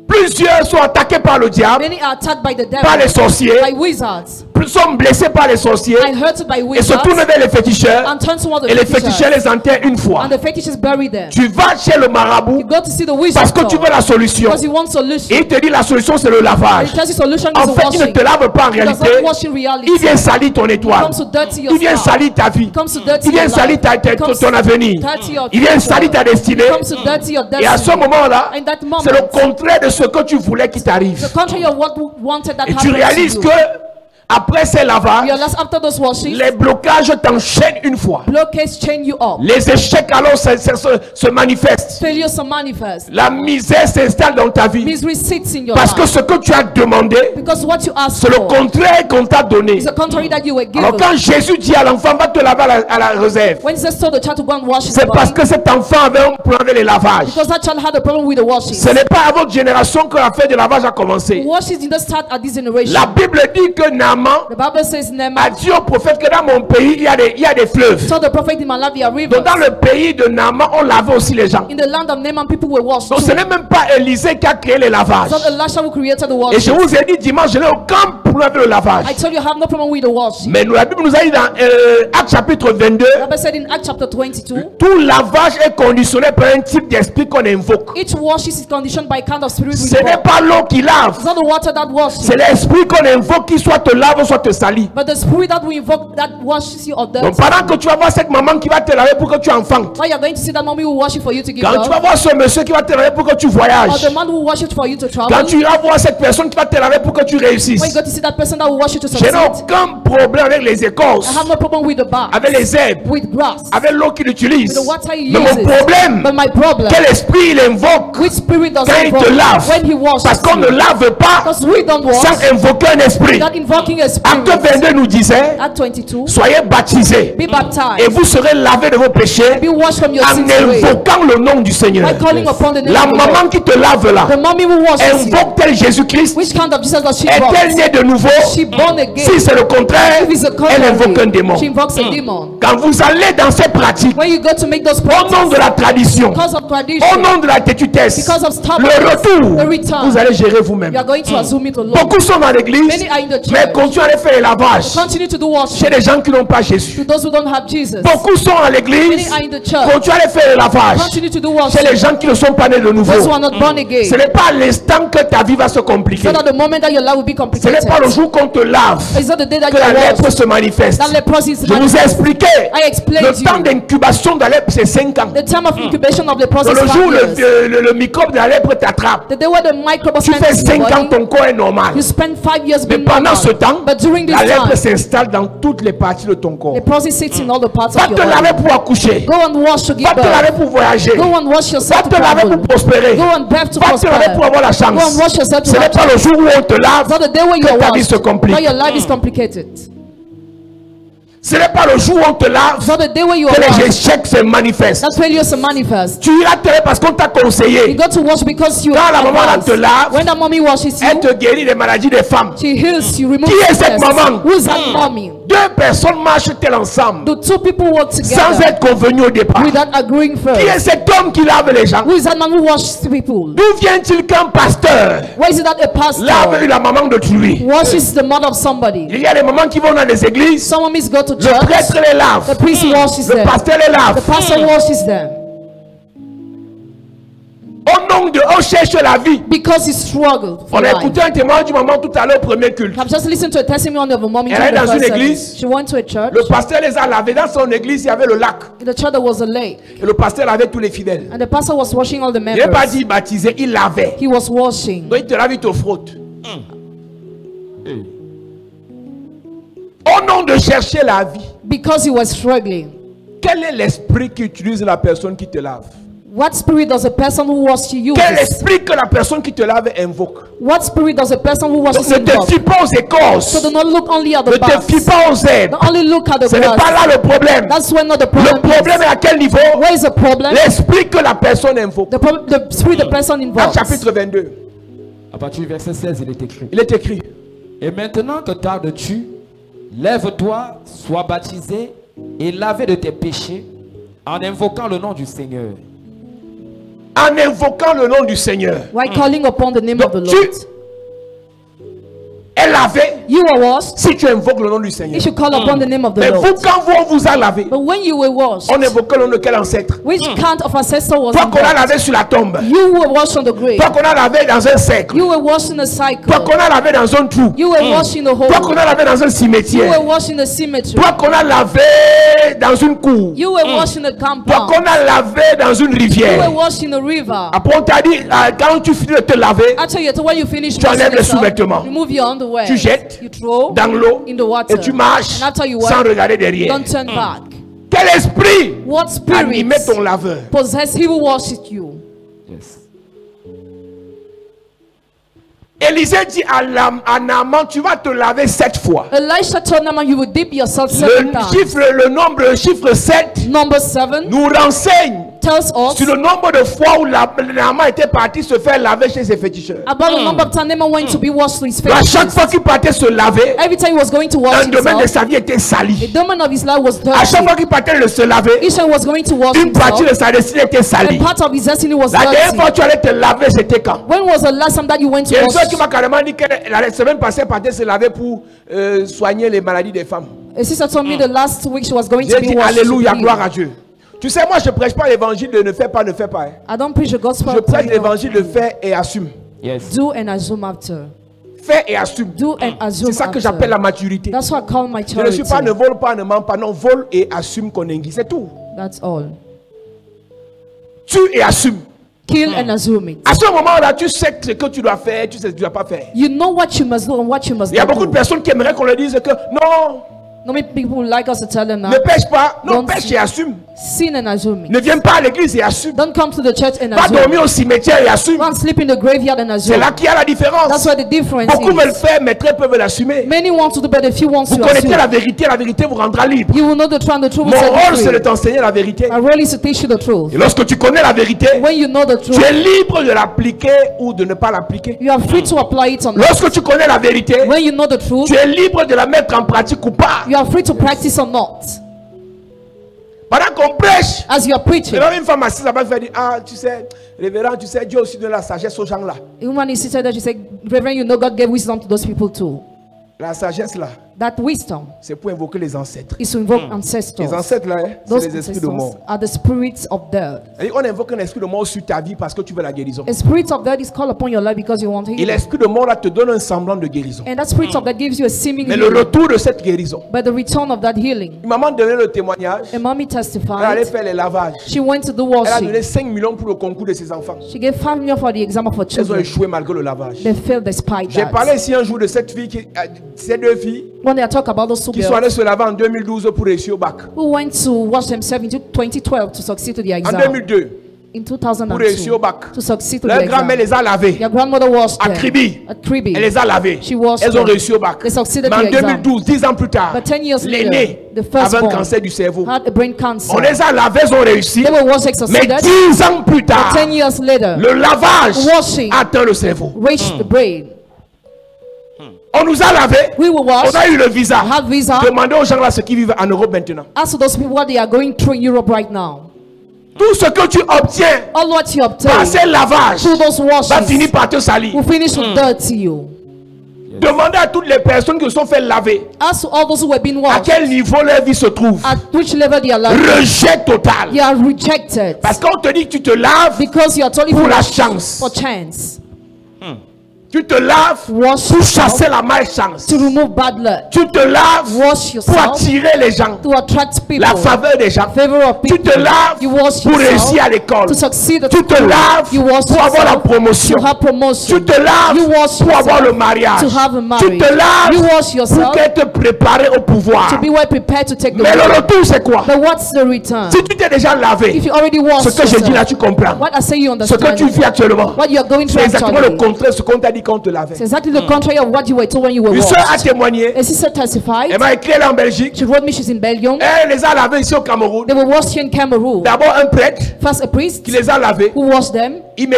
Speaker 1: Plusieurs sont attaqués par le diable,
Speaker 3: Many are attacked by the
Speaker 1: par les
Speaker 3: devil,
Speaker 1: sorciers,
Speaker 3: by wizards,
Speaker 1: sont blessés par les sorciers
Speaker 3: and hurted by
Speaker 1: et se
Speaker 3: wizards,
Speaker 1: tournent vers les féticheurs
Speaker 3: and turn toward the
Speaker 1: et les féticheurs
Speaker 3: fetishes,
Speaker 1: les enterrent une fois.
Speaker 3: and the fetishes bury them.
Speaker 1: Tu vas chez le marabout
Speaker 3: You go to see the
Speaker 1: parce
Speaker 3: wizard
Speaker 1: que tu veux la solution.
Speaker 3: because you want solution.
Speaker 1: Et il te dit la solution c'est le lavage.
Speaker 3: And he tells you solution
Speaker 1: En
Speaker 3: is
Speaker 1: fait, il ne
Speaker 3: washing.
Speaker 1: te lave pas en
Speaker 3: He does
Speaker 1: réalité.
Speaker 3: not wash in reality.
Speaker 1: Il vient salir ton
Speaker 3: He
Speaker 1: étoile.
Speaker 3: comes to dirty your
Speaker 1: Il vient
Speaker 3: star.
Speaker 1: salir ta vie.
Speaker 3: He comes to dirty
Speaker 1: Il vient
Speaker 3: your
Speaker 1: salir
Speaker 3: life. He comes
Speaker 1: ton avenir.
Speaker 3: to dirty your
Speaker 1: Il vient
Speaker 3: future.
Speaker 1: salir ta destinée.
Speaker 3: He comes to dirty your
Speaker 1: Et à ce
Speaker 3: destiny.
Speaker 1: moment-là,
Speaker 3: In that moment,
Speaker 1: c'est le contraire de ce que tu voulais qui t'arrive.
Speaker 3: the contrary of what you wanted that
Speaker 1: Et tu
Speaker 3: happened
Speaker 1: réalises
Speaker 3: to
Speaker 1: que
Speaker 3: you.
Speaker 1: après ces
Speaker 3: You
Speaker 1: lavages,
Speaker 3: realize after those washings,
Speaker 1: les blocages t'enchaînent une fois.
Speaker 3: blockades chain you up.
Speaker 1: Les échecs alors se manifestent.
Speaker 3: Failures are manifest.
Speaker 1: La misère s'installe dans ta vie.
Speaker 3: Misery sits in your
Speaker 1: Parce que
Speaker 3: life.
Speaker 1: ce que tu as demandé,
Speaker 3: Because what you asked
Speaker 1: c'est le
Speaker 3: for
Speaker 1: contraire qu'on t'a donné.
Speaker 3: is the contrary that you were
Speaker 1: Alors
Speaker 3: given.
Speaker 1: quand Jésus dit à l'enfant, va te laver à la réserve,
Speaker 3: When Jesus told the child to go and wash his
Speaker 1: c'est parce
Speaker 3: body,
Speaker 1: que cet enfant avait un problème avec les lavages.
Speaker 3: because that child had a problem with the washing.
Speaker 1: Ce n'est pas à votre génération que l'affaire de lavage a commencé.
Speaker 3: Washes didn't start at this generation.
Speaker 1: La Bible dit que Naaman
Speaker 3: The Bible says
Speaker 1: a
Speaker 3: Naaman
Speaker 1: dit au prophète que dans mon pays, il y a des fleuves.
Speaker 3: told the prophet in my life there are rivers.
Speaker 1: Donc dans le pays de Naaman, on lavait aussi les gens.
Speaker 3: In the land of Naaman, people were washed.
Speaker 1: Donc
Speaker 3: too.
Speaker 1: ce n'est même pas Élisée qui a créé les lavages.
Speaker 3: It's not Elisha who created the
Speaker 1: Et
Speaker 3: washing.
Speaker 1: je vous ai dit dimanche, je n'ai aucun problème avec le lavage.
Speaker 3: I told you I have no problem with the washing.
Speaker 1: Mais la Bible nous a dit dans Actes chapitre 22,
Speaker 3: The Bible said in Acts chapter 22,
Speaker 1: tout lavage est conditionné par un type d'esprit qu'on invoque.
Speaker 3: each wash is conditioned by kind of spirit we
Speaker 1: Ce n'est
Speaker 3: invoke.
Speaker 1: pas l'eau qui lave,
Speaker 3: It's not the water that washes,
Speaker 1: c'est l'esprit qu'on invoque qui soit te lave, soit te salit.
Speaker 3: but the spirit that we invoke that washes you or
Speaker 1: Donc
Speaker 3: dirty.
Speaker 1: pendant que tu vas voir cette maman qui va te laver pour que tu enfantes,
Speaker 3: Now you're going to see that mommy who wash it for you to give
Speaker 1: quand tu vas
Speaker 3: birth,
Speaker 1: voir ce monsieur qui va te laver pour que tu
Speaker 3: or
Speaker 1: voyages,
Speaker 3: the man who wash it for you to
Speaker 1: quand
Speaker 3: travel.
Speaker 1: tu vas voir cette personne qui va te laver pour que tu réussisses,
Speaker 3: When you go to see that person that will wash you to
Speaker 1: je n'ai
Speaker 3: succeed,
Speaker 1: aucun problème avec les
Speaker 3: I
Speaker 1: écorces,
Speaker 3: have no problem with the bath,
Speaker 1: avec les herbes,
Speaker 3: with grass,
Speaker 1: avec l'eau qu'il utilise.
Speaker 3: with the water he
Speaker 1: Mais mon
Speaker 3: uses.
Speaker 1: problème,
Speaker 3: But my problem,
Speaker 1: quel esprit il invoque
Speaker 3: which spirit does
Speaker 1: quand
Speaker 3: he
Speaker 1: il te
Speaker 3: invoke
Speaker 1: lave?
Speaker 3: when he washes
Speaker 1: Parce qu'on ne
Speaker 3: you?
Speaker 1: lave pas
Speaker 3: Because we don't wash
Speaker 1: sans invoquer un esprit.
Speaker 3: without invoking a
Speaker 1: Acte
Speaker 3: spirit.
Speaker 1: 22 nous disait,
Speaker 3: Act 22,
Speaker 1: soyez baptisés
Speaker 3: be
Speaker 1: et
Speaker 3: baptized,
Speaker 1: vous serez lavés de vos péchés
Speaker 3: be washed from your
Speaker 1: en
Speaker 3: sins away
Speaker 1: invoquant le nom du Seigneur.
Speaker 3: by calling upon the name
Speaker 1: La
Speaker 3: of the Lord.
Speaker 1: maman qui te lave là,
Speaker 3: The mommy who washes you,
Speaker 1: invoque-t-elle Jésus-Christ?
Speaker 3: which kind of Jesus does she
Speaker 1: Est-elle
Speaker 3: brought?
Speaker 1: née de nouveau?
Speaker 3: She born again.
Speaker 1: Si c'est le contraire,
Speaker 3: If it's the
Speaker 1: elle invoque un
Speaker 3: contrary,
Speaker 1: démon.
Speaker 3: she invokes a demon.
Speaker 1: Quand vous allez dans ces pratiques,
Speaker 3: When you go to make those
Speaker 1: au nom
Speaker 3: practices,
Speaker 1: de la tradition,
Speaker 3: because of
Speaker 1: au
Speaker 3: tradition,
Speaker 1: nom de la tétutesse,
Speaker 3: because of
Speaker 1: le
Speaker 3: stubbornness,
Speaker 1: retour,
Speaker 3: the return,
Speaker 1: vous allez gérer vous-même.
Speaker 3: you are going to assume it alone.
Speaker 1: Beaucoup sont dans l'église,
Speaker 3: Many are in the
Speaker 1: mais
Speaker 3: church.
Speaker 1: continuent à aller faire les lavages
Speaker 3: Continue to do washing
Speaker 1: chez les gens qui n'ont pas Jésus.
Speaker 3: to those who don't have Jesus.
Speaker 1: Beaucoup sont à
Speaker 3: Many
Speaker 1: l'église,
Speaker 3: are in the church.
Speaker 1: continuent à aller faire les lavages
Speaker 3: Continue to do
Speaker 1: chez les
Speaker 3: washing
Speaker 1: gens qui ne sont pas nés de nouveau.
Speaker 3: those who are not born again.
Speaker 1: Ce n'est pas à l'instant que ta vie va se compliquer.
Speaker 3: So that the moment that your life will be
Speaker 1: Ce
Speaker 3: complicated,
Speaker 1: n'est pas le jour qu'on te lave
Speaker 3: it's not the day that
Speaker 1: que
Speaker 3: you
Speaker 1: la
Speaker 3: are
Speaker 1: lèpre
Speaker 3: washed
Speaker 1: se manifeste.
Speaker 3: that leprosy is
Speaker 1: Je vous ai
Speaker 3: manifest.
Speaker 1: expliqué.
Speaker 3: I explained
Speaker 1: Le
Speaker 3: to
Speaker 1: temps
Speaker 3: you.
Speaker 1: d'incubation de la lèpre, c'est 5 ans.
Speaker 3: The time of incubation of leprosy
Speaker 1: Dans
Speaker 3: is
Speaker 1: le
Speaker 3: 5
Speaker 1: jour où
Speaker 3: years.
Speaker 1: le microbe de la lèpre t'attrape,
Speaker 3: The day where the microbe
Speaker 1: tu fais
Speaker 3: enters
Speaker 1: 5
Speaker 3: your
Speaker 1: ans,
Speaker 3: body,
Speaker 1: ton corps est normal.
Speaker 3: you spend 5 years
Speaker 1: Mais
Speaker 3: being
Speaker 1: pendant
Speaker 3: normal.
Speaker 1: ce temps, temps,
Speaker 3: But during this
Speaker 1: la lèpre
Speaker 3: time,
Speaker 1: s'installe dans toutes les parties de ton corps.
Speaker 3: the person sits in all the parts
Speaker 1: Va
Speaker 3: of your
Speaker 1: te laver
Speaker 3: body.
Speaker 1: pour accoucher.
Speaker 3: Go and wash to give
Speaker 1: Va te laver
Speaker 3: birth.
Speaker 1: pour voyager.
Speaker 3: Go and wash
Speaker 1: Va
Speaker 3: yourself to
Speaker 1: te laver
Speaker 3: travel.
Speaker 1: pour prospérer.
Speaker 3: Go and birth to
Speaker 1: Va te laver pour
Speaker 3: prosper.
Speaker 1: avoir la
Speaker 3: Go and
Speaker 1: chance.
Speaker 3: wash yourself to
Speaker 1: Ce n'est
Speaker 3: have
Speaker 1: pas le jour où on te lave
Speaker 3: It's not the day when you
Speaker 1: que
Speaker 3: are
Speaker 1: ta vie
Speaker 3: washed
Speaker 1: se complique.
Speaker 3: that your life is complicated.
Speaker 1: Ce n'est pas le jour où on te lave
Speaker 3: It's not the day when you are
Speaker 1: que les
Speaker 3: washed.
Speaker 1: échecs se manifestent.
Speaker 3: That's when you're manifest.
Speaker 1: Tu iras te laver parce qu'on t'a
Speaker 3: You
Speaker 1: conseillé.
Speaker 3: got to wash because you
Speaker 1: Quand la maman là
Speaker 3: advised.
Speaker 1: te lave,
Speaker 3: When the mommy washes
Speaker 1: elle
Speaker 3: you,
Speaker 1: te guérit des maladies des femmes.
Speaker 3: she heals you, removes
Speaker 1: Qui est cette
Speaker 3: stress.
Speaker 1: maman?
Speaker 3: Who is that mommy?
Speaker 1: Deux personnes marchent-elles ensemble
Speaker 3: The two people work
Speaker 1: sans
Speaker 3: together
Speaker 1: être convenues au départ?
Speaker 3: without agreeing
Speaker 1: Qui est
Speaker 3: first.
Speaker 1: cet homme qui lave les gens?
Speaker 3: Who is that man who washes people?
Speaker 1: D'où vient-il qu'un pasteur
Speaker 3: Why is it that a
Speaker 1: lave
Speaker 3: pastor
Speaker 1: la maman d'autrui?
Speaker 3: washes the mother of somebody?
Speaker 1: Il y a des mamans qui vont dans les églises,
Speaker 3: Some mommies go to
Speaker 1: le
Speaker 3: church,
Speaker 1: prêtre les lave,
Speaker 3: the priest washes
Speaker 1: le
Speaker 3: them,
Speaker 1: pasteur les
Speaker 3: the
Speaker 1: lave.
Speaker 3: pastor washes them
Speaker 1: Au nom de on cherche la vie.
Speaker 3: because he struggled for
Speaker 1: On a
Speaker 3: life.
Speaker 1: écouté un témoignage du maman tout à l'heure au premier culte.
Speaker 3: I've just listened to a testimony of a mommy
Speaker 1: Elle
Speaker 3: during
Speaker 1: est
Speaker 3: the
Speaker 1: dans une
Speaker 3: first
Speaker 1: église.
Speaker 3: service. She went to a church.
Speaker 1: Le pasteur les a lavés. Dans son église, il y avait le lac.
Speaker 3: In the church there was a lake,
Speaker 1: Et le pasteur lavait tous les fidèles.
Speaker 3: and the pastor was washing all the
Speaker 1: Il n'est pas
Speaker 3: members.
Speaker 1: dit baptiser, il lavait.
Speaker 3: He was washing
Speaker 1: Donc il te lave, il te frotte. Au nom de chercher la vie,
Speaker 3: because he was struggling.
Speaker 1: quel est l'esprit qui utilise la personne qui te lave?
Speaker 3: What spirit does a person who washes you
Speaker 1: Quel
Speaker 3: use?
Speaker 1: esprit que la personne qui te lave invoque?
Speaker 3: What spirit does a person who
Speaker 1: Donc
Speaker 3: washes
Speaker 1: ne te
Speaker 3: involve?
Speaker 1: fie pas aux écorces.
Speaker 3: So do not look only at
Speaker 1: Ne
Speaker 3: the
Speaker 1: te fie
Speaker 3: backs.
Speaker 1: pas aux aides.
Speaker 3: Don't only look at the
Speaker 1: Ce n'est pas
Speaker 3: grass.
Speaker 1: là le problème.
Speaker 3: That's when not the
Speaker 1: Le
Speaker 3: problem
Speaker 1: problème
Speaker 3: is.
Speaker 1: est à quel niveau?
Speaker 3: Where is the problem?
Speaker 1: L'esprit que la personne invoque.
Speaker 3: The spirit the person
Speaker 1: Acte
Speaker 3: involves.
Speaker 1: chapitre 22.
Speaker 4: À partir du verset 16, il est écrit.
Speaker 1: Il est écrit.
Speaker 4: Et maintenant que tardes-tu, lève-toi, sois baptisé et lavé de tes péchés en invoquant le nom du Seigneur.
Speaker 1: En invoquant le nom du Seigneur.
Speaker 3: While calling upon the name of the
Speaker 1: Donc,
Speaker 3: Lord.
Speaker 1: tu es lavé
Speaker 3: You were washed.
Speaker 1: si tu invoques le nom du Seigneur.
Speaker 3: You should call upon the name of the
Speaker 1: Mais vous,
Speaker 3: Lord.
Speaker 1: quand on vous a lavé,
Speaker 3: But when you were washed,
Speaker 1: on invoque le nom de quel ancêtre?
Speaker 3: which count of ancestor was
Speaker 1: Toi qu'on a
Speaker 3: involved?
Speaker 1: lavé sur la tombe.
Speaker 3: You were washed on the grave.
Speaker 1: Toi qu'on a lavé dans un cercle.
Speaker 3: You were washed in a cycle.
Speaker 1: Toi qu'on a lavé dans un trou.
Speaker 3: You were washed in a hole.
Speaker 1: Toi qu'on a lavé dans un
Speaker 3: You
Speaker 1: cimetière.
Speaker 3: were washed in a cemetery.
Speaker 1: Toi qu'on a lavé dans une cour.
Speaker 3: You were washed in a
Speaker 1: Toi
Speaker 3: compound.
Speaker 1: qu'on a lavé dans une
Speaker 3: You were
Speaker 1: rivière.
Speaker 3: washed in a river.
Speaker 1: Après on t'a dit, quand tu finis de te laver,
Speaker 3: Actually, when you finish
Speaker 1: Tu enlèves
Speaker 3: washing
Speaker 1: les
Speaker 3: yourself,
Speaker 1: sous-vêtements.
Speaker 3: remove your underwear.
Speaker 1: tu jettes
Speaker 3: You throw
Speaker 1: dans l'eau
Speaker 3: in the water.
Speaker 1: et tu marches
Speaker 3: And after you
Speaker 1: sans
Speaker 3: wipe,
Speaker 1: regarder derrière.
Speaker 3: don't turn back.
Speaker 1: Quel esprit
Speaker 3: What
Speaker 1: animait
Speaker 3: spirit
Speaker 1: ton laveur?
Speaker 3: possess he who washes you?
Speaker 4: Yes.
Speaker 1: Élisée dit à Naaman, tu vas te laver 7 fois.
Speaker 3: Elisha told Naaman, you will dip yourself 7 times.
Speaker 1: Le chiffre 7
Speaker 3: Number 7
Speaker 1: nous renseigne
Speaker 3: tells us
Speaker 1: sur le nombre de fois où Naaman était parti se faire laver chez ses féticheurs.
Speaker 3: about the number of times Naaman went to be washed with his
Speaker 1: À chaque
Speaker 3: face.
Speaker 1: fois qu'il partait se laver,
Speaker 3: Every time he was going to wash
Speaker 1: un domaine de
Speaker 3: himself,
Speaker 1: sa vie était
Speaker 3: the
Speaker 1: sali.
Speaker 3: domain of his life was
Speaker 1: À chaque
Speaker 3: dirty.
Speaker 1: fois qu'il partait se laver,
Speaker 3: Each time he was going to wash
Speaker 1: une partie de
Speaker 3: himself,
Speaker 1: sa destinée était
Speaker 3: a
Speaker 1: salie.
Speaker 3: part of his destiny was
Speaker 1: La dernière
Speaker 3: dirty.
Speaker 1: fois que tu allais te laver, c'était quand?
Speaker 3: When was the last time that you went
Speaker 1: Il y
Speaker 3: to
Speaker 1: a une soeur qui
Speaker 3: wash?
Speaker 1: m'a carrément dit que la semaine passée, elle partait se laver pour soigner les maladies des femmes.
Speaker 3: A sister told me the last week she was going to
Speaker 1: J'ai
Speaker 3: be
Speaker 1: dit
Speaker 3: washed.
Speaker 1: Alléluia,
Speaker 3: to be
Speaker 1: gloire
Speaker 3: healed.
Speaker 1: à Dieu. Tu sais, moi je prêche pas l'évangile de ne fais pas, ne fais pas. Hein.
Speaker 3: I don't preach the gospel.
Speaker 1: Je prêche l'évangile de faire et assume.
Speaker 4: Yes.
Speaker 3: Do and assume after.
Speaker 1: Fais et assume.
Speaker 3: Do and assume
Speaker 1: C'est ça que
Speaker 3: after.
Speaker 1: j'appelle la maturité.
Speaker 3: That's what I call
Speaker 1: Je ne
Speaker 3: maturity.
Speaker 1: suis pas ne vole pas, ne ment pas. Non, vole et assume qu'on est. C'est tout.
Speaker 3: That's all.
Speaker 1: Tue et assume.
Speaker 3: Kill and assume it.
Speaker 1: À ce moment-là, tu sais ce que tu dois faire, tu sais ce que tu ne dois pas faire.
Speaker 3: You know what you must do and what you must
Speaker 1: Il y a
Speaker 3: not
Speaker 1: beaucoup de
Speaker 3: do.
Speaker 1: personnes qui aimeraient qu'on leur dise que non,
Speaker 3: No many people would like us to tell them
Speaker 1: ne
Speaker 3: that.
Speaker 1: pêche pas. Non,
Speaker 3: Don't
Speaker 1: pêche et assume.
Speaker 3: Sin and assume it.
Speaker 1: Ne viens pas à l'église et assume.
Speaker 3: Don't come to the church and
Speaker 1: Va
Speaker 3: assume.
Speaker 1: dormir au cimetière et assume.
Speaker 3: Go and sleep in the graveyard and
Speaker 1: C'est
Speaker 3: assume.
Speaker 1: là qu'il y a la
Speaker 3: That's
Speaker 1: différence.
Speaker 3: where the difference
Speaker 1: Beaucoup veulent
Speaker 3: is.
Speaker 1: faire, mais très peu veulent l'assumer.
Speaker 3: Many want to do, but a few want
Speaker 1: Vous
Speaker 3: to
Speaker 1: connaissez la
Speaker 3: assume.
Speaker 1: vérité vous rendra libre.
Speaker 3: You will know the truth and the truth
Speaker 1: Mon
Speaker 3: will set
Speaker 1: rôle,
Speaker 3: you
Speaker 1: c'est de
Speaker 3: free.
Speaker 1: t'enseigner la vérité.
Speaker 3: My role is to teach you the truth.
Speaker 1: Et lorsque tu connais la vérité,
Speaker 3: When you know the
Speaker 1: tu
Speaker 3: truth,
Speaker 1: es libre de l'appliquer ou de ne pas l'appliquer.
Speaker 3: you are free to apply it or not.
Speaker 1: Lorsque tu connais la vérité,
Speaker 3: When you know the truth,
Speaker 1: tu es libre de la mettre en pratique ou pas.
Speaker 3: you are free to practice or not.
Speaker 1: Pendant qu'on prêche,
Speaker 3: As you are preaching,
Speaker 1: et même une femme assise là-bas fait dire, ah, tu sais, révérend, tu sais, Dieu aussi donne la sagesse aux gens là.
Speaker 3: a woman is seated there, she said, Reverend, you know God gave wisdom to those people too.
Speaker 1: La sagesse là,
Speaker 3: That wisdom
Speaker 1: c'est pour invoquer les ancêtres.
Speaker 3: is to invoke
Speaker 1: Les
Speaker 3: ancestors.
Speaker 1: ancêtres là, hein,
Speaker 3: Those
Speaker 1: c'est les esprits de
Speaker 3: ancestors
Speaker 1: mort.
Speaker 3: are the spirits of death.
Speaker 1: Et on invoque un esprit de mort sur ta vie parce que tu veux la guérison.
Speaker 3: A spirit of death is called upon your life because you want
Speaker 1: Et
Speaker 3: healing.
Speaker 1: l'esprit de mort là te donne un semblant de guérison.
Speaker 3: And that spirit of death gives you a seeming
Speaker 1: Mais le
Speaker 3: healing.
Speaker 1: retour de cette guérison,
Speaker 3: But the return of that healing,
Speaker 1: une maman donnait le témoignage.
Speaker 3: a mommy
Speaker 1: Elle allait
Speaker 3: testified.
Speaker 1: faire les lavages.
Speaker 3: She went to do
Speaker 1: Elle a
Speaker 3: washing.
Speaker 1: donné 5 millions pour le concours de ses enfants.
Speaker 3: She gave 5 million for the exam of her
Speaker 1: Elles ont
Speaker 3: children.
Speaker 1: échoué malgré le lavage.
Speaker 3: They failed despite
Speaker 1: J'ai parlé
Speaker 3: that.
Speaker 1: ici un jour de cette fille, ces deux filles
Speaker 3: When they talk about those two
Speaker 1: qui sont
Speaker 3: girls
Speaker 1: allées se laver en 2012 pour réussir au bac.
Speaker 3: who went to wash themselves in 2012 to succeed to the
Speaker 1: En
Speaker 3: exam.
Speaker 1: 2002,
Speaker 3: In
Speaker 1: pour réussir au
Speaker 3: 2002
Speaker 1: bac.
Speaker 3: to succeed to the
Speaker 1: Leur
Speaker 3: exam.
Speaker 1: grand-mère les a lavées.
Speaker 3: Their grandmother washed
Speaker 1: À
Speaker 3: them.
Speaker 1: Kribi.
Speaker 3: At Kribi.
Speaker 1: Elle les a lavées.
Speaker 3: She washed
Speaker 1: Elles ont
Speaker 3: them.
Speaker 1: réussi au bac.
Speaker 3: They succeeded
Speaker 1: Mais en
Speaker 3: to the exam.
Speaker 1: 2012, 10 ans plus tard,
Speaker 3: But 10 years
Speaker 1: l'aîné
Speaker 3: later, the
Speaker 1: avait un
Speaker 3: firstborn
Speaker 1: cancer du cerveau.
Speaker 3: had a brain cancer.
Speaker 1: On les a lavées, elles ont réussi.
Speaker 3: They were washed,
Speaker 1: Mais
Speaker 3: succeeded.
Speaker 1: 10 ans plus
Speaker 3: But
Speaker 1: tard,
Speaker 3: 10 years later,
Speaker 1: le lavage
Speaker 3: washing
Speaker 1: atteint le cerveau.
Speaker 3: reached the brain.
Speaker 1: On nous a lavés.
Speaker 3: We were
Speaker 1: On
Speaker 3: washed,
Speaker 1: a eu le visa.
Speaker 3: had visa.
Speaker 1: Demandez aux gens là ce qui vivent en Europe maintenant.
Speaker 3: As to those people, what they are going through in Europe right now.
Speaker 1: Tout ce que tu obtiens
Speaker 3: All what you
Speaker 1: par
Speaker 3: obtain
Speaker 1: ces lavages
Speaker 3: through those
Speaker 1: va finir
Speaker 3: washes
Speaker 1: par te salir.
Speaker 3: will finish with dirty you.
Speaker 1: Demandez à toutes les personnes qui se sont fait laver
Speaker 3: As to all those who have been
Speaker 1: à
Speaker 3: washed,
Speaker 1: quel niveau leur vie se trouve.
Speaker 3: at which level they are living,
Speaker 1: Rejet total.
Speaker 3: they are rejected.
Speaker 1: Parce qu'on te dit que tu te laves,
Speaker 3: Because you are totally
Speaker 1: Pour la
Speaker 3: washed
Speaker 1: chance.
Speaker 3: for chance.
Speaker 1: tu te laves
Speaker 3: Wash
Speaker 1: pour
Speaker 3: yourself
Speaker 1: chasser la malchance.
Speaker 3: to remove bad luck.
Speaker 1: Tu te laves
Speaker 3: Wash
Speaker 1: pour
Speaker 3: yourself
Speaker 1: attirer les gens,
Speaker 3: to attract people.
Speaker 1: la faveur des gens.
Speaker 3: Favor of
Speaker 1: Tu
Speaker 3: people.
Speaker 1: te laves
Speaker 3: You wash
Speaker 1: pour réussir à
Speaker 3: yourself
Speaker 1: l'école.
Speaker 3: to succeed at
Speaker 1: Tu te
Speaker 3: school.
Speaker 1: laves
Speaker 3: You wash
Speaker 1: pour avoir la
Speaker 3: yourself
Speaker 1: promotion.
Speaker 3: to have promotion.
Speaker 1: Tu te laves
Speaker 3: You wash
Speaker 1: pour avoir
Speaker 3: yourself
Speaker 1: le mariage.
Speaker 3: to have a
Speaker 1: Tu
Speaker 3: marriage.
Speaker 1: te laves
Speaker 3: You wash
Speaker 1: pour
Speaker 3: yourself
Speaker 1: être préparé au pouvoir.
Speaker 3: to be well prepared to take the
Speaker 1: Mais le
Speaker 3: word.
Speaker 1: retour c'est quoi?
Speaker 3: But what's the return?
Speaker 1: Si tu t'es déjà lavé,
Speaker 3: If you already washed
Speaker 1: ce que j'ai dit là
Speaker 3: yourself,
Speaker 1: tu comprends.
Speaker 3: what I say you
Speaker 1: Ce que tu
Speaker 3: understand.
Speaker 1: vis actuellement,
Speaker 3: What you are going
Speaker 1: c'est
Speaker 3: through
Speaker 1: exactement le
Speaker 3: actually.
Speaker 1: contraire de ce qu'on t'a dit quand on te lavait.
Speaker 3: It's exactly the contrary of what you were told when you were
Speaker 1: Une soeur a
Speaker 3: washed.
Speaker 1: témoigné.
Speaker 3: A sister testified.
Speaker 1: Elle m'a écrit elle est en Belgique.
Speaker 3: She wrote me she's in Belgium.
Speaker 1: Elle les a lavés ici au Cameroun.
Speaker 3: They were washed here in Cameroon.
Speaker 1: D'abord un prêtre
Speaker 3: First a priest
Speaker 1: qui les a lavés.
Speaker 3: who washed them.
Speaker 1: Il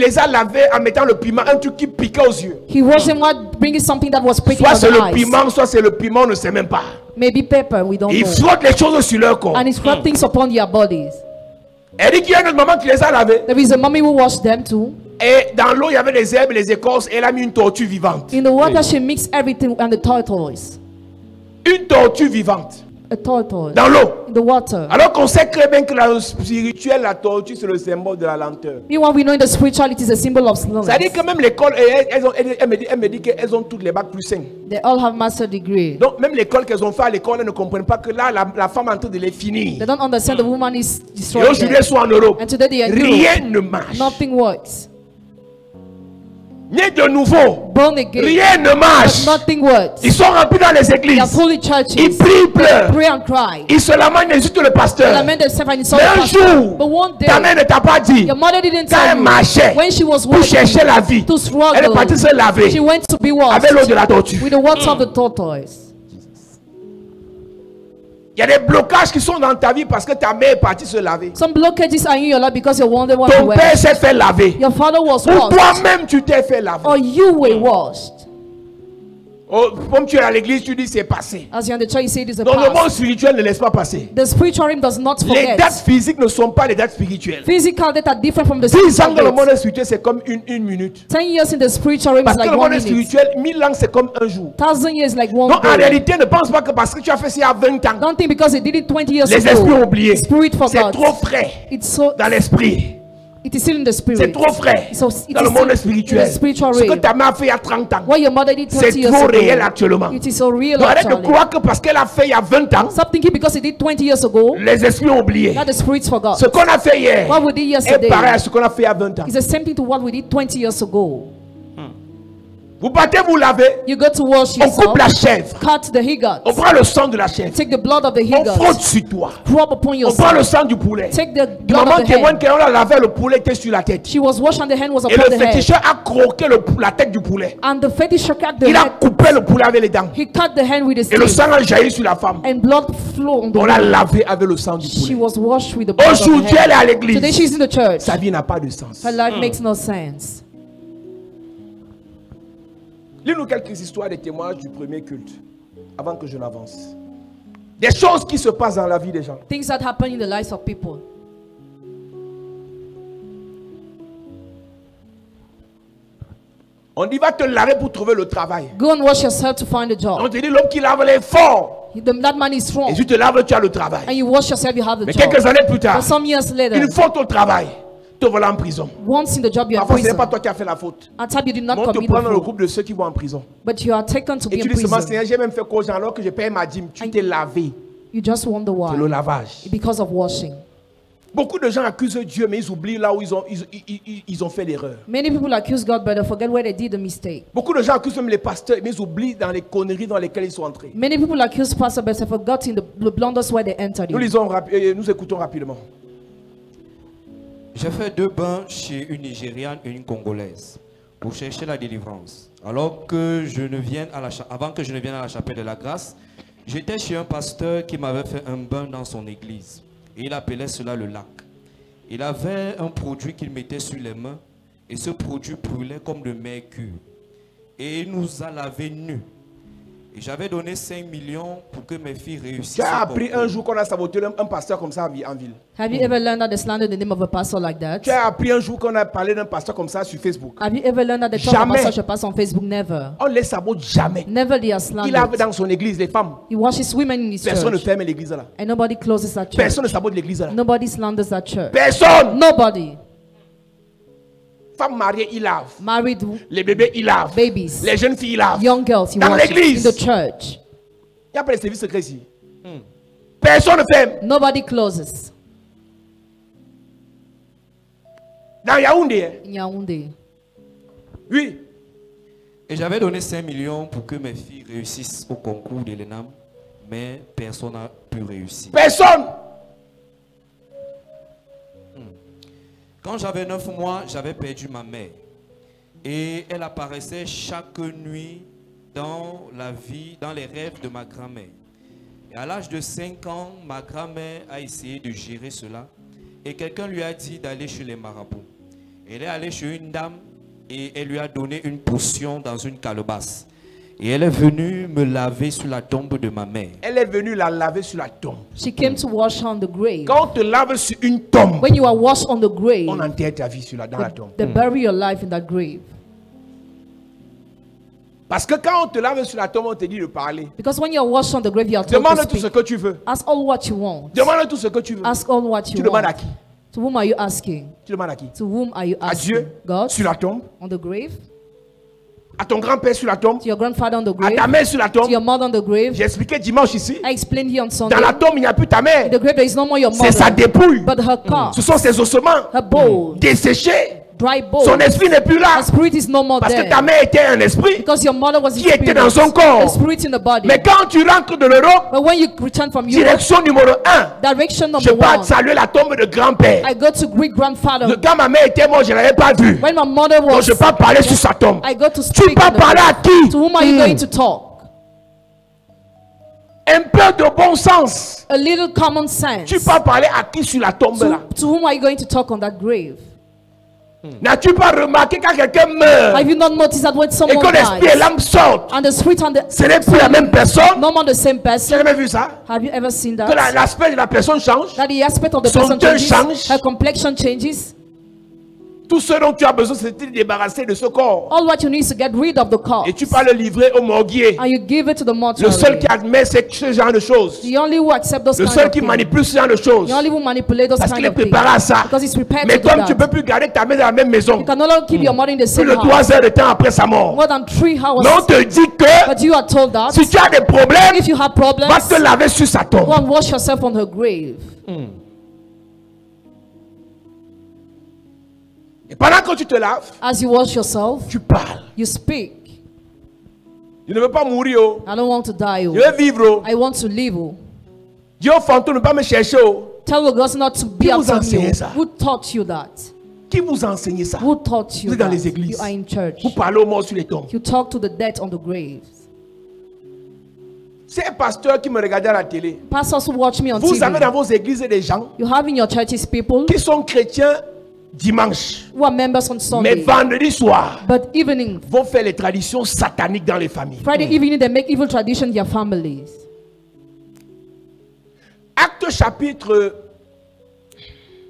Speaker 1: les a lavés en mettant le piment, un truc qui piquait aux yeux.
Speaker 3: He washed them while bringing something that was pricking
Speaker 1: Soit
Speaker 3: on
Speaker 1: c'est
Speaker 3: the
Speaker 1: le
Speaker 3: eyes.
Speaker 1: piment, soit c'est le piment, on ne sait même pas.
Speaker 3: Maybe pepper, we don't
Speaker 1: Ils
Speaker 3: know.
Speaker 1: frottent les choses sur leur corps.
Speaker 3: And it's rubbed things upon their bodies.
Speaker 1: Elle dit qu'il y a une autre maman qui les a lavés.
Speaker 3: There is a mommy who washed them too.
Speaker 1: Et dans l'eau, il y avait des herbes, les écorces, et elle a mis une tortue vivante.
Speaker 3: In the water, she mixed everything and the tortoise.
Speaker 1: Une tortue vivante.
Speaker 3: A tortoise.
Speaker 1: Dans l'eau.
Speaker 3: In the water.
Speaker 1: Alors qu'on sait très bien que dans le spirituel, la tortue, c'est le symbole de la lenteur.
Speaker 3: Meanwhile, we know in the spiritual it is a symbol of slowness.
Speaker 1: C'est-à-dire que même l'école, elle me dit qu'elles ont toutes les bacs plus 5.
Speaker 3: They all have master degree.
Speaker 1: Donc même l'école qu'elles ont fait à l'école, elles ne comprennent pas que là, la femme est en train de les finir.
Speaker 3: They don't understand the woman is
Speaker 1: Et
Speaker 3: destroying
Speaker 1: aujourd'hui,
Speaker 3: them.
Speaker 1: elles sont en Europe.
Speaker 3: And today they are in
Speaker 1: Rien
Speaker 3: Europe.
Speaker 1: ne marche.
Speaker 3: Nothing works.
Speaker 1: Ni de nouveau.
Speaker 3: Born again.
Speaker 1: Rien ne marche.
Speaker 3: But nothing works.
Speaker 1: Ils sont remplis dans les
Speaker 3: They are
Speaker 1: églises.
Speaker 3: full in churches.
Speaker 1: Ils prient, ils pleurent.
Speaker 3: Pray and cry.
Speaker 1: Ils se lamentent, ils insultent le
Speaker 3: They
Speaker 1: pasteur.
Speaker 3: lament themselves and insult
Speaker 1: Mais
Speaker 3: the
Speaker 1: un
Speaker 3: pastor.
Speaker 1: jour,
Speaker 3: But one day,
Speaker 1: ta mère ne t'a pas dit.
Speaker 3: your mother didn't
Speaker 1: Quand
Speaker 3: tell
Speaker 1: elle
Speaker 3: you
Speaker 1: marchait
Speaker 3: when she was
Speaker 1: pour chercher
Speaker 3: working
Speaker 1: la vie,
Speaker 3: to
Speaker 1: elle est partie
Speaker 3: struggle.
Speaker 1: se laver
Speaker 3: She went to be washed
Speaker 1: avec l'eau de la tortue.
Speaker 3: with the water of the tortoise.
Speaker 1: Il y a des blocages qui sont dans ta vie parce que ta mère est partie se laver.
Speaker 3: Some blockages are in your life because you wonder what you
Speaker 1: Ton
Speaker 3: were.
Speaker 1: père s'est fait laver.
Speaker 3: Your father was
Speaker 1: Ou
Speaker 3: washed,
Speaker 1: toi-même tu t'es fait laver.
Speaker 3: or you were washed.
Speaker 1: Oh, comme tu es à l'église, tu dis c'est passé.
Speaker 3: As you're in the church, you say it is a
Speaker 1: Donc le monde
Speaker 3: past.
Speaker 1: spirituel ne laisse pas passer.
Speaker 3: The spiritual realm does not
Speaker 1: Les dates
Speaker 3: forget.
Speaker 1: physiques ne sont pas les dates spirituelles.
Speaker 3: Physical data are different from the
Speaker 1: 10 ans
Speaker 3: spiritual
Speaker 1: dans le monde
Speaker 3: dates.
Speaker 1: spirituel, c'est comme une minute.
Speaker 3: 10 years in the spiritual realm is
Speaker 1: Parce que
Speaker 3: like
Speaker 1: le
Speaker 3: 1
Speaker 1: monde
Speaker 3: minute.
Speaker 1: spirituel, 1000 ans, c'est comme un jour.
Speaker 3: 1,000 years like one
Speaker 1: Donc en
Speaker 3: day.
Speaker 1: réalité, ne pense pas que parce que tu as fait ça il y a 20 ans,
Speaker 3: Don't think because he did it 20 years
Speaker 1: les esprits ont
Speaker 3: ago.
Speaker 1: oublié.
Speaker 3: Spirit
Speaker 1: C'est
Speaker 3: forgot.
Speaker 1: trop frais
Speaker 3: It's so.
Speaker 1: dans l'esprit.
Speaker 3: It is still in the spirit.
Speaker 1: C'est trop frais
Speaker 3: So it
Speaker 1: dans
Speaker 3: is
Speaker 1: le monde
Speaker 3: still
Speaker 1: spirituel.
Speaker 3: in the spiritual
Speaker 1: Ce que
Speaker 3: realm.
Speaker 1: ta mère a fait il y a 30 ans,
Speaker 3: What your mother did 30
Speaker 1: c'est
Speaker 3: years
Speaker 1: trop
Speaker 3: ago.
Speaker 1: réel actuellement.
Speaker 3: It is so real
Speaker 1: Donc arrête de
Speaker 3: actually.
Speaker 1: croire que parce qu'elle a fait il y a 20 ans,
Speaker 3: Stop thinking because he did 20 years ago
Speaker 1: les esprits ont oublié.
Speaker 3: that the spirits forgot.
Speaker 1: Ce qu'on a fait hier
Speaker 3: What we did
Speaker 1: est
Speaker 3: yesterday
Speaker 1: pareil à ce qu'on a fait il y a 20 ans.
Speaker 3: is the same thing to what we did 20 years ago.
Speaker 1: Vous partez vous laver,
Speaker 3: You go to wash
Speaker 1: on coupe
Speaker 3: yourself,
Speaker 1: la chèvre,
Speaker 3: cut the he-goat,
Speaker 1: on prend le sang de la chèvre,
Speaker 3: take the blood of the
Speaker 1: on frotte
Speaker 3: he-goat,
Speaker 1: sur toi,
Speaker 3: rub upon
Speaker 1: on prend le
Speaker 3: yourself,
Speaker 1: sang du poulet.
Speaker 3: take the
Speaker 1: Du
Speaker 3: blood
Speaker 1: moment
Speaker 3: of the
Speaker 1: témoigne
Speaker 3: hen.
Speaker 1: qu'on a lavé le poulet était sur la tête.
Speaker 3: She was washed and the hand was
Speaker 1: Et
Speaker 3: upon
Speaker 1: le
Speaker 3: the head.
Speaker 1: féticheur a croqué la tête du poulet.
Speaker 3: And the fetisher cut the
Speaker 1: Il a
Speaker 3: head.
Speaker 1: coupé le poulet avec les dents.
Speaker 3: He cut the hand with his
Speaker 1: Et le
Speaker 3: teeth.
Speaker 1: sang a jailli sur la femme.
Speaker 3: And blood flowed on the
Speaker 1: On l'a
Speaker 3: woman.
Speaker 1: lavé avec le sang du
Speaker 3: She
Speaker 1: poulet.
Speaker 3: was washed with the blood of the
Speaker 1: Aujourd'hui, elle est à
Speaker 3: head. Today
Speaker 1: l'église.
Speaker 3: she's in the church.
Speaker 1: Sa vie n'a pas de sens.
Speaker 3: Her life makes no sense.
Speaker 1: Lis-nous quelques histoires des témoignages du premier culte, avant que je n'avance. Des choses qui se passent dans la vie des gens.
Speaker 3: Things that happen in the lives of people.
Speaker 1: On dit va te laver pour trouver le travail.
Speaker 3: Go and wash yourself to find a job.
Speaker 1: On te dit l'homme qui lave les fort.
Speaker 3: That man is
Speaker 1: Et
Speaker 3: strong.
Speaker 1: si tu te laves, tu as le travail.
Speaker 3: And you wash yourself, you have the
Speaker 1: Mais
Speaker 3: job.
Speaker 1: quelques années plus tard,
Speaker 3: But some years later,
Speaker 1: une faute au travail, te voilà en prison.
Speaker 3: once in the job, you're in
Speaker 1: Parfois, ce n'est
Speaker 3: prison.
Speaker 1: pas toi qui as fait la faute.
Speaker 3: At time you did not
Speaker 1: Mais on te
Speaker 3: commit
Speaker 1: prend
Speaker 3: the
Speaker 1: dans le
Speaker 3: fault.
Speaker 1: groupe de ceux qui vont en prison.
Speaker 3: But you are taken to be
Speaker 1: Et tu
Speaker 3: in
Speaker 1: dis seulement,
Speaker 3: prison.
Speaker 1: Seigneur, j'ai même fait cause alors que je paye ma dîme. Tu t'es lavé.
Speaker 3: You just wonder
Speaker 1: C'est le
Speaker 3: why.
Speaker 1: lavage.
Speaker 3: Because of washing.
Speaker 1: Beaucoup de gens accusent Dieu, mais ils oublient là où ils ont fait l'erreur.
Speaker 3: Many people accuse God, but they forget where they did the mistake.
Speaker 1: Beaucoup de gens accusent même les pasteurs, mais ils oublient dans les conneries dans lesquelles ils sont entrés.
Speaker 3: Many people accuse pastor, but they forgot in the blunders where they entered
Speaker 1: Nous
Speaker 3: in.
Speaker 1: nous écoutons rapidement.
Speaker 4: J'ai fait 2 bains chez une Nigériane et une Congolaise pour chercher la délivrance. Avant que je ne vienne à la chapelle de la grâce, j'étais chez un pasteur qui m'avait fait un bain dans son église. Et il appelait cela le lac. Il avait un produit qu'il mettait sur les mains et ce produit brûlait comme le mercure. Et il nous a lavés nus. Et j'avais donné 5 millions pour que mes filles réussissent.
Speaker 1: Tu as
Speaker 4: au
Speaker 1: appris
Speaker 4: concours.
Speaker 1: un jour qu'on a saboté un pasteur comme ça en ville.
Speaker 3: Have you ever learned that they slandered the name of a pastor like that?
Speaker 1: Tu as appris un jour qu'on a parlé d'un pasteur comme ça sur Facebook.
Speaker 3: Have you ever learned that they talk about
Speaker 1: Jamais.
Speaker 3: such a pastor on Facebook? Never.
Speaker 1: On les sabote jamais.
Speaker 3: Never they are
Speaker 1: Il a
Speaker 3: slandered.
Speaker 1: dans son église les femmes.
Speaker 3: He washes women in his
Speaker 1: Personne ne
Speaker 3: church.
Speaker 1: ferme l'église là.
Speaker 3: And nobody closes that church.
Speaker 1: Personne ne sabote l'église là.
Speaker 3: Nobody slanders that church.
Speaker 1: Personne.
Speaker 3: Nobody.
Speaker 1: Femme mariée, il lave.
Speaker 3: Married
Speaker 1: Les bébés, il lave.
Speaker 3: babies,
Speaker 1: Les jeunes filles, il lave.
Speaker 3: young girls, he
Speaker 1: Dans
Speaker 3: washes
Speaker 1: l'église.
Speaker 3: in the church.
Speaker 1: Il n'y a pas de service secret ici. Personne ne ferme.
Speaker 3: Nobody closes.
Speaker 1: Dans Yaoundé. Hein.
Speaker 3: In Yaoundé.
Speaker 1: Oui.
Speaker 4: Et j'avais donné 5 millions pour que mes filles réussissent au concours de l'ENAM, mais personne n'a pu réussir.
Speaker 1: Personne.
Speaker 4: Quand j'avais 9 mois, j'avais perdu ma mère. Et elle apparaissait chaque nuit dans la vie, dans les rêves de ma grand-mère. Et à l'âge de 5 ans, ma grand-mère a essayé de gérer cela. Et quelqu'un lui a dit d'aller chez les marabouts. Elle est allée chez une dame et elle lui a donné une potion dans une calebasse. Et elle est venue me laver sur la tombe de ma mère.
Speaker 1: Elle est venue la laver sur la tombe.
Speaker 3: She came to wash on the grave.
Speaker 1: Quand on te lave sur une tombe,
Speaker 3: When you are washed on the grave,
Speaker 1: on enterre ta vie dans la tombe.
Speaker 3: they bury your life in that grave.
Speaker 1: Parce que quand on te lave sur la tombe, on te dit de parler.
Speaker 3: Because when you are washed on the grave, you are told to
Speaker 1: Demande tout ce
Speaker 3: speak.
Speaker 1: que tu veux.
Speaker 3: Ask all what you want.
Speaker 1: Demande tout ce que tu veux.
Speaker 3: Ask all what
Speaker 1: Tu
Speaker 3: you
Speaker 1: demandes à
Speaker 3: want.
Speaker 1: qui?
Speaker 3: To whom are you asking?
Speaker 1: Tu demandes à qui?
Speaker 3: To whom are you
Speaker 1: À
Speaker 3: asking?
Speaker 1: Dieu
Speaker 3: God?
Speaker 1: sur la tombe.
Speaker 3: On the grave?
Speaker 1: À ton grand-père sur la tombe.
Speaker 3: To your grandfather on the
Speaker 1: À ta
Speaker 3: grave?
Speaker 1: mère sur la
Speaker 3: To your
Speaker 1: tombe.
Speaker 3: mother on the grave?
Speaker 1: J'ai expliqué dimanche ici.
Speaker 3: I explained here on Sunday.
Speaker 1: Dans la tombe, il n'y a plus ta
Speaker 3: In
Speaker 1: mère.
Speaker 3: the grave, there is no more your
Speaker 1: C'est sa
Speaker 3: mother,
Speaker 1: dépouille.
Speaker 3: but her car,
Speaker 1: Ce sont ses ossements
Speaker 3: her bones,
Speaker 1: desséchés.
Speaker 3: dry
Speaker 1: Son
Speaker 3: bones.
Speaker 1: esprit n'est plus là.
Speaker 3: Her spirit is no more
Speaker 1: Parce que
Speaker 3: there.
Speaker 1: ta mère était un esprit
Speaker 3: Because your mother was a
Speaker 1: qui était
Speaker 3: spirit,
Speaker 1: dans son corps.
Speaker 3: a spirit in the body.
Speaker 1: Mais quand tu rentres de l'Europe,
Speaker 3: But when you return from Europe,
Speaker 1: direction numéro 1,
Speaker 3: direction
Speaker 1: je
Speaker 3: number
Speaker 1: pars
Speaker 3: one,
Speaker 1: saluer la tombe de grand-père.
Speaker 3: I go to greet grandfather.
Speaker 1: Quand ma mère était morte, je ne l'avais pas vue.
Speaker 3: When my mother
Speaker 1: Donc
Speaker 3: was,
Speaker 1: je pars parler sur sa tombe.
Speaker 3: I go to
Speaker 1: Tu
Speaker 3: speak.
Speaker 1: pars
Speaker 3: on the
Speaker 1: parler à
Speaker 3: grave.
Speaker 1: qui?
Speaker 3: To whom are you going to talk?
Speaker 1: Un peu de bon sens.
Speaker 3: A little common sense.
Speaker 1: Tu pars parler à qui sur la tombe là?
Speaker 3: To whom are you going to talk on that grave?
Speaker 1: N'as-tu pas remarqué quand quelqu'un meurt
Speaker 3: Have you not noticed that when
Speaker 1: et
Speaker 3: someone
Speaker 1: que l'esprit et
Speaker 3: dies,
Speaker 1: l'âme sortent,
Speaker 3: and the spirit and the
Speaker 1: ce n'est plus la même personne?
Speaker 3: no more the same
Speaker 1: Tu
Speaker 3: person?
Speaker 1: n'as jamais vu ça?
Speaker 3: Have you ever seen
Speaker 1: Que
Speaker 3: that?
Speaker 1: l'aspect de la personne change.
Speaker 3: That the aspect of the
Speaker 1: Son
Speaker 3: person
Speaker 1: teint
Speaker 3: changes,
Speaker 1: change.
Speaker 3: her complexion changes.
Speaker 1: Tout ce dont tu as besoin, c'est de te débarrasser de ce corps.
Speaker 3: All what you need is to get rid of the corpse,
Speaker 1: Et tu vas le livrer au morguier.
Speaker 3: and you give it to the
Speaker 1: Le seul
Speaker 3: mortuary.
Speaker 1: qui admet ce genre de choses.
Speaker 3: The only who accept those
Speaker 1: Le
Speaker 3: kind
Speaker 1: seul
Speaker 3: of
Speaker 1: qui
Speaker 3: things.
Speaker 1: manipule ce genre de choses.
Speaker 3: The only who manipulate those
Speaker 1: Parce
Speaker 3: kind
Speaker 1: qu'il est
Speaker 3: of things.
Speaker 1: préparé à ça.
Speaker 3: Because he's prepared
Speaker 1: Mais
Speaker 3: to do
Speaker 1: comme tu ne
Speaker 3: that.
Speaker 1: peux plus garder ta mère dans la même maison,
Speaker 3: You can no longer keep your mother in the
Speaker 1: plus
Speaker 3: same
Speaker 1: de 3
Speaker 3: house
Speaker 1: heures de temps après sa mort.
Speaker 3: more than 3 hours.
Speaker 1: Mais on te dit que
Speaker 3: But you are told that
Speaker 1: si tu as des problèmes,
Speaker 3: if you have problems,
Speaker 1: va te laver sur sa
Speaker 3: go
Speaker 1: tombe.
Speaker 3: and wash yourself on her grave.
Speaker 1: Et pendant que tu te laves,
Speaker 3: As you wash yourself,
Speaker 1: tu parles.
Speaker 3: you speak.
Speaker 1: Je ne veux pas mourir. Oh.
Speaker 3: I don't want to die.
Speaker 1: Je
Speaker 3: Oh.
Speaker 1: veux vivre. Oh.
Speaker 3: I want to live. Oh.
Speaker 1: Dis au fantôme, ne pas me chercher. Oh.
Speaker 3: Tell the girls not to be
Speaker 1: Qui vous
Speaker 3: after
Speaker 1: enseignait
Speaker 3: you.
Speaker 1: ça?
Speaker 3: Who taught you that?
Speaker 1: Qui vous a enseigné ça?
Speaker 3: Who taught
Speaker 1: Vous
Speaker 3: you
Speaker 1: êtes dans
Speaker 3: that?
Speaker 1: les églises.
Speaker 3: You are in church.
Speaker 1: Vous parlez aux morts sur les tombes.
Speaker 3: You talk to the dead on the graves.
Speaker 1: C'est un pasteur qui me regardait à la télé.
Speaker 3: Pastors who watch me on
Speaker 1: Vous avez dans
Speaker 3: TV.
Speaker 1: vos églises des gens
Speaker 3: You have in your churches people
Speaker 1: qui sont chrétiens dimanche,
Speaker 3: who are members on
Speaker 1: mais
Speaker 3: Sunday.
Speaker 1: vendredi soir,
Speaker 3: But evening,
Speaker 1: vont faire les traditions sataniques dans les familles.
Speaker 3: Friday evening, they make evil tradition in their families.
Speaker 1: Acte chapitre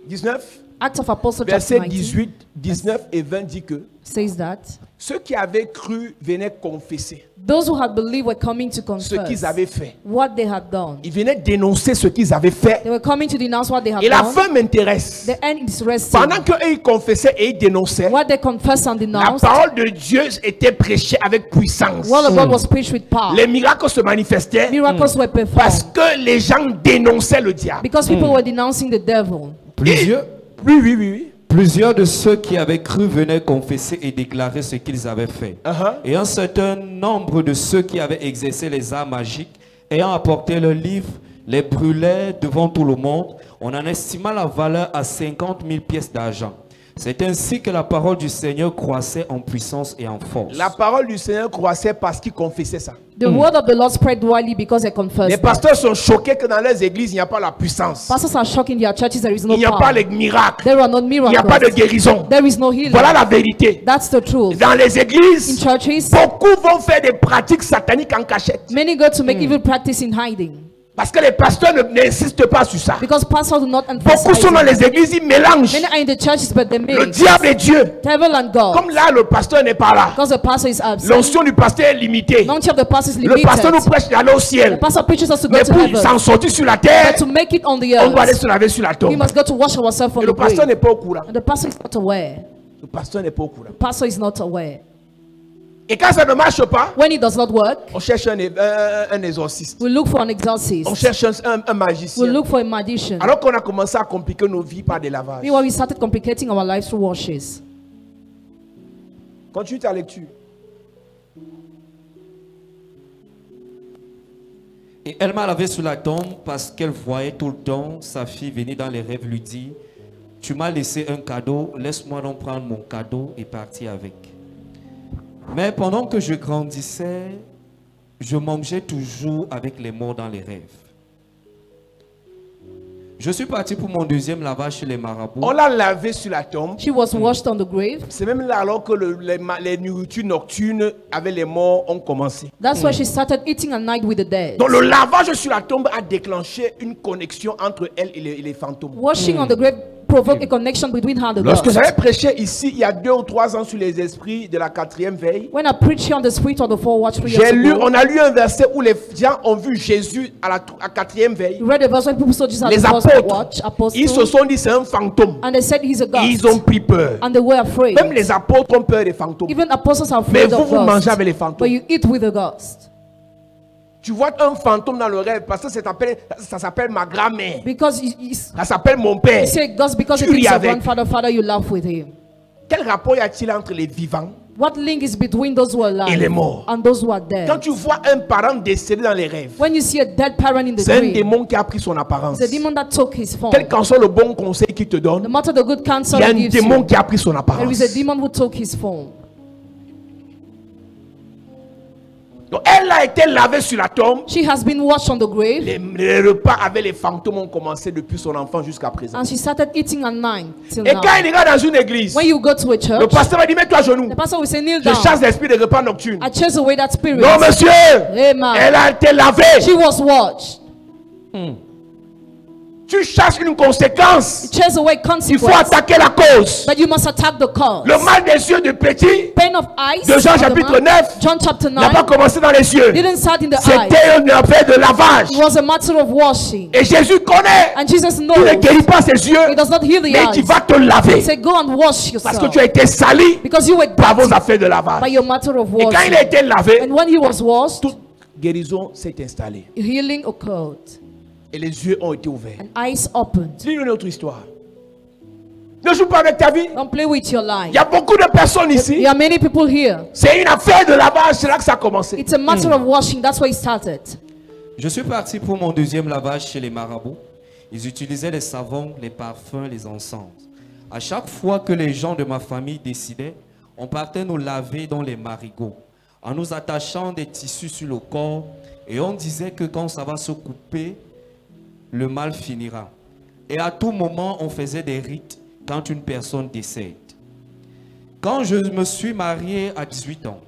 Speaker 1: 19,
Speaker 3: Acts of Apostles
Speaker 1: verset
Speaker 3: chapter 19
Speaker 1: 18, 19 et 20 dit que
Speaker 3: says that
Speaker 1: Ceux qui avaient cru venaient confesser
Speaker 3: Those who had believed were coming to
Speaker 1: ce qu'ils
Speaker 3: confess
Speaker 1: avaient fait.
Speaker 3: what they had done.
Speaker 1: Ils venaient dénoncer ce qu'ils avaient fait.
Speaker 3: They were coming to denounce what they had
Speaker 1: Et la
Speaker 3: done.
Speaker 1: fin m'intéresse.
Speaker 3: The end is resting.
Speaker 1: Pendant qu'eux ils confessaient et ils dénonçaient,
Speaker 3: What they confessed and
Speaker 1: la
Speaker 3: denounced,
Speaker 1: parole de Dieu était prêchée avec puissance.
Speaker 3: word of God was preached with power.
Speaker 1: Les miracles se manifestaient
Speaker 3: Miracles were
Speaker 1: parce
Speaker 3: performed
Speaker 1: que les gens dénonçaient le diable.
Speaker 3: because people were denouncing the devil.
Speaker 4: Plusieurs,
Speaker 1: Oui, oui, oui, oui.
Speaker 4: plusieurs de ceux qui avaient cru venaient confesser et déclarer ce qu'ils avaient fait.
Speaker 1: Uh-huh.
Speaker 4: Et un certain nombre de ceux qui avaient exercé les arts magiques, ayant apporté leurs livres, les brûlaient devant tout le monde. On en estima la valeur à 50 000 pièces d'argent. C'est ainsi que la parole du Seigneur croissait en puissance et en force.
Speaker 1: La parole du Seigneur croissait parce qu'ils confessaient ça.
Speaker 3: The word of the Lord spread widely because they
Speaker 1: Les
Speaker 3: confessed.
Speaker 1: pasteurs sont choqués que dans leurs églises, il n'y a pas la puissance.
Speaker 3: Pastors are shocked in their churches there is no
Speaker 1: Il n'y a pas
Speaker 3: power.
Speaker 1: les miracles.
Speaker 3: There are no
Speaker 1: Il n'y a pas de
Speaker 3: miracles.
Speaker 1: guérison.
Speaker 3: There is no healing.
Speaker 1: Voilà la vérité.
Speaker 3: That's the truth.
Speaker 1: Dans les
Speaker 3: In
Speaker 1: églises,
Speaker 3: churches,
Speaker 1: beaucoup vont faire des pratiques sataniques en cachette.
Speaker 3: many go to make evil practice in hiding
Speaker 1: Parce que les pasteurs n'insistent pas sur ça.
Speaker 3: because pastors do not
Speaker 1: Beaucoup
Speaker 3: emphasize
Speaker 1: sont dans
Speaker 3: it.
Speaker 1: les églises, ils mélangent
Speaker 3: Many are in the churches but they
Speaker 1: le
Speaker 3: mix
Speaker 1: diable et Dieu.
Speaker 3: devil and God
Speaker 1: Comme là, le pasteur n'est pas là.
Speaker 3: because the pastor is absent.
Speaker 1: L'onction du pasteur est limitée.
Speaker 3: Knowledge of the pastor is
Speaker 1: Le pasteur nous
Speaker 3: limited.
Speaker 1: prêche d'aller au
Speaker 3: The
Speaker 1: ciel.
Speaker 3: pastor preaches us to go
Speaker 1: Mais
Speaker 3: to
Speaker 1: pour
Speaker 3: heaven,
Speaker 1: s'en sortir sur la terre,
Speaker 3: but to make it on the
Speaker 1: on doit aller
Speaker 3: earth,
Speaker 1: se laver sur la
Speaker 3: we
Speaker 1: tombe.
Speaker 3: must go to wash ourselves on
Speaker 1: Et
Speaker 3: the
Speaker 1: le pasteur
Speaker 3: grave.
Speaker 1: n'est pas au courant.
Speaker 3: And the pastor is not aware.
Speaker 1: Le pasteur n'est pas au courant.
Speaker 3: The pastor is not aware.
Speaker 1: Et quand ça ne marche pas,
Speaker 3: When it does not work,
Speaker 1: on cherche un exorciste.
Speaker 3: we look for an exorcist.
Speaker 1: On cherche un
Speaker 3: We
Speaker 1: magicien.
Speaker 3: look for a magician.
Speaker 1: Alors qu'on a commencé à compliquer nos vies par des lavages.
Speaker 3: Meanwhile, we started complicating our lives through washes.
Speaker 1: Continue ta lecture.
Speaker 4: Et elle m'a lavé sur la tombe parce qu'elle voyait tout le temps sa fille venir dans les rêves lui dire, tu m'as laissé un cadeau, laisse-moi donc prendre mon cadeau et partir avec. Mais pendant que je grandissais, je mangeais toujours avec les morts dans les rêves. Je suis parti pour mon deuxième lavage chez les marabouts.
Speaker 1: On l'a lavé sur la tombe.
Speaker 3: She was washed on the grave.
Speaker 1: C'est même là alors que les nourritures nocturnes avec les morts ont commencé.
Speaker 3: That's why she started eating at night with the dead.
Speaker 1: Donc le lavage sur la tombe a déclenché une connexion entre elle et les fantômes.
Speaker 3: Washing on the grave provoked a connection between her and the
Speaker 1: Lorsque
Speaker 3: ghost.
Speaker 1: j'avais prêché ici il y a 2 ou 3 ans sur les esprits de la 4e veille,
Speaker 3: When I preached here on the spirit of the four watch 3 years
Speaker 1: on
Speaker 3: ago,
Speaker 1: a lu un verset où les gens ont vu Jésus à la 4e veille.
Speaker 3: we read a verse when people saw Jesus at
Speaker 1: Les
Speaker 3: the first
Speaker 1: apôtres,
Speaker 3: watch,
Speaker 1: ils se
Speaker 3: apostles,
Speaker 1: sont dit c'est un fantôme.
Speaker 3: and they said he's a
Speaker 1: Et ils
Speaker 3: ghost.
Speaker 1: ont pris peur.
Speaker 3: And they were afraid.
Speaker 1: Même les apôtres ont peur des fantômes.
Speaker 3: Even apostles are
Speaker 1: Mais
Speaker 3: afraid
Speaker 1: vous,
Speaker 3: of
Speaker 1: vous mangez
Speaker 3: ghosts.
Speaker 1: avec les
Speaker 3: But
Speaker 1: fantômes.
Speaker 3: you eat with a ghost.
Speaker 1: Tu vois un fantôme dans le rêve parce que ça s'appelle ma grand-mère.
Speaker 3: Because you
Speaker 1: Ça s'appelle mon père.
Speaker 3: say ghost because
Speaker 1: Tu
Speaker 3: it
Speaker 1: ris
Speaker 3: is your
Speaker 1: avec.
Speaker 3: grandfather, father, you laugh with him.
Speaker 1: Quel rapport y a-t-il entre les vivants
Speaker 3: What link is between those who are
Speaker 1: et les
Speaker 3: alive
Speaker 1: morts?
Speaker 3: and those who are
Speaker 1: Quand
Speaker 3: dead?
Speaker 1: tu vois un parent décédé dans les rêves,
Speaker 3: When you see a dead parent in the
Speaker 1: c'est un
Speaker 3: dream,
Speaker 1: démon qui a pris son apparence.
Speaker 3: it's a demon that took his form.
Speaker 1: Quel qu'en soit le bon conseil qu'il te
Speaker 3: No
Speaker 1: donne,
Speaker 3: matter the good
Speaker 1: il
Speaker 3: counsel
Speaker 1: y a
Speaker 3: he
Speaker 1: un
Speaker 3: gives
Speaker 1: démon
Speaker 3: you,
Speaker 1: qui a pris son
Speaker 3: there
Speaker 1: apparence.
Speaker 3: is a demon who took his form.
Speaker 1: Donc elle a été lavée sur la tombe.
Speaker 3: She has been washed on the grave,
Speaker 1: Les repas avec les fantômes ont commencé depuis son enfant jusqu'à présent.
Speaker 3: and she started eating at 9 till
Speaker 1: Et
Speaker 3: now.
Speaker 1: quand il ira dans une église,
Speaker 3: When you go to a
Speaker 1: le
Speaker 3: church,
Speaker 1: pasteur va dire mets-toi à genoux.
Speaker 3: the pastor will say, kneel
Speaker 1: Je
Speaker 3: down.
Speaker 1: chasse l'esprit des repas nocturnes.
Speaker 3: I chase away that spirit.
Speaker 1: Non monsieur,
Speaker 3: Amen.
Speaker 1: elle a été lavée.
Speaker 3: She was washed.
Speaker 1: Tu chasses une conséquence.
Speaker 3: Chase away
Speaker 1: Il faut
Speaker 3: consequence.
Speaker 1: attaquer la cause.
Speaker 3: But you must attack the cause.
Speaker 1: Le mal des yeux de petit
Speaker 3: Pain of eyes.
Speaker 1: de Jean
Speaker 3: of the
Speaker 1: chapitre
Speaker 3: man.
Speaker 1: 9
Speaker 3: John chapter
Speaker 1: n'a pas
Speaker 3: 9
Speaker 1: commencé dans les yeux.
Speaker 3: didn't start in the eyes.
Speaker 1: C'était une affaire de lavage.
Speaker 3: It was a matter of washing.
Speaker 1: Et Jésus connaît.
Speaker 3: And Jesus
Speaker 1: Tu ne
Speaker 3: knows
Speaker 1: guéris pas ses
Speaker 3: He
Speaker 1: yeux,
Speaker 3: does not heal the
Speaker 1: mais tu
Speaker 3: eyes.
Speaker 1: vas te laver.
Speaker 3: Say, go and wash
Speaker 1: Parce
Speaker 3: yourself.
Speaker 1: que tu as été sali
Speaker 3: Because you were
Speaker 1: par vos
Speaker 3: dirty
Speaker 1: affaires de lavage.
Speaker 3: by your matter of
Speaker 1: Et quand il a
Speaker 3: washing.
Speaker 1: été lavé,
Speaker 3: And when he was washed,
Speaker 1: toute guérison s'est installée.
Speaker 3: healing occurred.
Speaker 1: Et les yeux ont été ouverts.
Speaker 3: And eyes opened.
Speaker 1: Dis une autre histoire. Ne joue pas avec ta vie.
Speaker 3: Don't play with your
Speaker 1: Il
Speaker 3: life.
Speaker 1: y a beaucoup de personnes ici.
Speaker 3: There are many people here.
Speaker 1: C'est une affaire de lavage. C'est là que ça a commencé.
Speaker 3: It's a matter of washing. That's why it started.
Speaker 4: Je suis parti pour mon deuxième lavage chez les marabouts. Ils utilisaient les savons, les parfums, les encens. À chaque fois que les gens de ma famille décidaient, on partait nous laver dans les marigots, en nous attachant des tissus sur le corps, et on disait que quand ça va se couper, le mal finira. Et à tout moment, on faisait des rites quand une personne décède. Quand je me suis marié à 18 ans,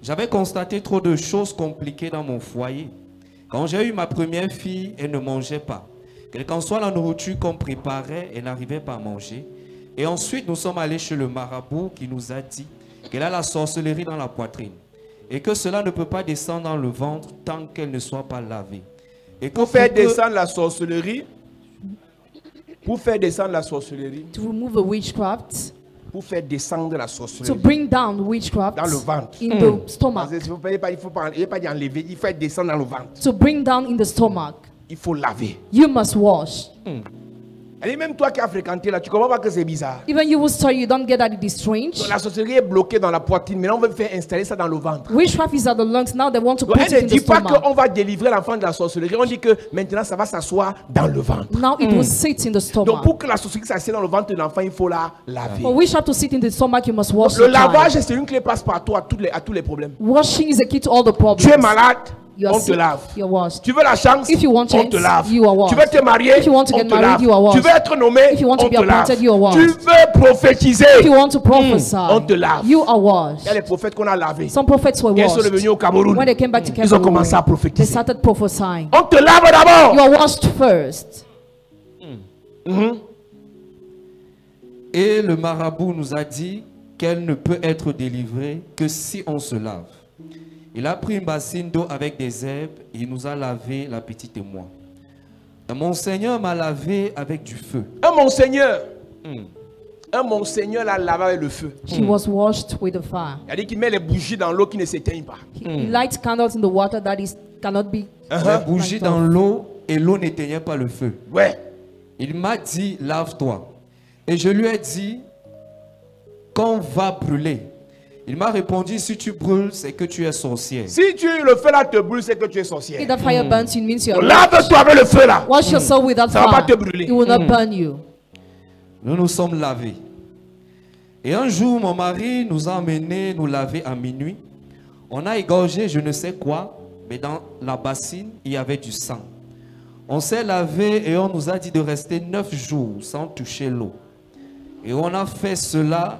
Speaker 4: j'avais constaté trop de choses compliquées dans mon foyer. Quand j'ai eu ma première fille, elle ne mangeait pas. Quelle qu'en soit la nourriture qu'on préparait, elle n'arrivait pas à manger. Et ensuite, nous sommes allés chez le marabout qui nous a dit qu'elle a la sorcellerie dans la poitrine et que cela ne peut pas descendre dans le ventre tant qu'elle ne soit pas lavée. Et
Speaker 1: Pour faire descendre la sorcellerie, pour faire descendre la sorcellerie,
Speaker 3: To remove the witchcraft.
Speaker 1: pour faire descendre la
Speaker 3: To
Speaker 1: sorcellerie
Speaker 3: bring down witchcraft
Speaker 1: dans le ventre.
Speaker 3: in the stomach.
Speaker 1: Parce que il faut pas dire enlever, il faut descendre dans le ventre.
Speaker 3: To bring down in the stomach.
Speaker 1: Il faut laver.
Speaker 3: You must wash.
Speaker 1: Et même toi qui as fréquenté là, tu comprends pas que c'est bizarre.
Speaker 3: Even you will study, you don't get that it is strange.
Speaker 1: Donc, la sorcellerie est bloquée dans la poitrine, mais on veut faire installer ça dans le ventre.
Speaker 3: Witchcraft is at the lungs. Now they want to
Speaker 1: Donc,
Speaker 3: put
Speaker 1: elle ne
Speaker 3: it in
Speaker 1: dit
Speaker 3: the
Speaker 1: pas
Speaker 3: stomach.
Speaker 1: qu'on va délivrer l'enfant de la sorcellerie. On dit que maintenant ça va s'asseoir dans le ventre.
Speaker 3: Now it will sit in the
Speaker 1: Donc
Speaker 3: stomach.
Speaker 1: pour que la sorcellerie s'assied dans le ventre de l'enfant, il faut la laver.
Speaker 3: For witchcraft to sit in the stomach, you must wash
Speaker 1: Le
Speaker 3: the child.
Speaker 1: lavage, c'est une clé passe-partout à tous les problèmes.
Speaker 3: Washing is a key to all the problems.
Speaker 1: Tu es malade,
Speaker 3: You are
Speaker 1: on te
Speaker 3: sick,
Speaker 1: lave.
Speaker 3: you're washed.
Speaker 1: Tu veux la chance,
Speaker 3: If you want
Speaker 1: on
Speaker 3: chance,
Speaker 1: te lave.
Speaker 3: you are washed.
Speaker 1: Tu veux te marier,
Speaker 3: If you want to
Speaker 1: on
Speaker 3: get
Speaker 1: te
Speaker 3: married,
Speaker 1: lave.
Speaker 3: you are washed.
Speaker 1: Tu veux être nommé,
Speaker 3: If you want to
Speaker 1: on
Speaker 3: be
Speaker 1: te lave.
Speaker 3: appointed, you are washed.
Speaker 1: Tu veux prophétiser,
Speaker 3: If you want to prophesy,
Speaker 1: on te lave.
Speaker 3: you are
Speaker 1: Il y a
Speaker 3: washed.
Speaker 1: les prophètes qu'on a lavés.
Speaker 3: Some prophets were
Speaker 1: Ils sont
Speaker 3: washed.
Speaker 1: revenus au Cameroun.
Speaker 3: When they came back to
Speaker 1: Ils ont commencé à
Speaker 3: Cameroon, they
Speaker 1: prophétiser.
Speaker 3: started prophesying.
Speaker 1: On te lave d'abord.
Speaker 3: You are washed first.
Speaker 4: Et le marabout nous a dit qu'elle ne peut être délivrée que si on se lave. Il a pris une bassine d'eau avec des herbes et il nous a lavé, la petite et moi. Et mon Seigneur m'a lavé avec du feu.
Speaker 1: Un monseigneur l'a lavé avec le feu.
Speaker 3: She was washed with the fire.
Speaker 1: Il a dit qu'il met les bougies dans l'eau qui ne s'éteignent pas.
Speaker 3: He lights candles in the water that cannot be.
Speaker 4: Les bougies dans l'eau et l'eau n'éteignait pas le feu.
Speaker 1: Ouais.
Speaker 4: Il m'a dit, lave-toi. Et je lui ai dit, qu'on va brûler. Il m'a répondu, si tu brûles, c'est que tu es sorcière.
Speaker 1: Si le feu là te brûle, c'est que tu es
Speaker 3: If
Speaker 1: sorcière.
Speaker 3: that fire burns you, it means you are
Speaker 1: Lave-toi avec le feu là.
Speaker 3: wash yourself with that
Speaker 1: Ça va pas te
Speaker 3: fire.
Speaker 1: brûler.
Speaker 3: It will not burn you.
Speaker 4: Nous nous sommes lavés. Et un jour, mon mari nous a emmenés nous laver à minuit. On a égorgé je ne sais quoi, mais dans la bassine, il y avait du sang. On s'est lavé et on nous a dit de rester 9 jours sans toucher l'eau. Et on a fait cela.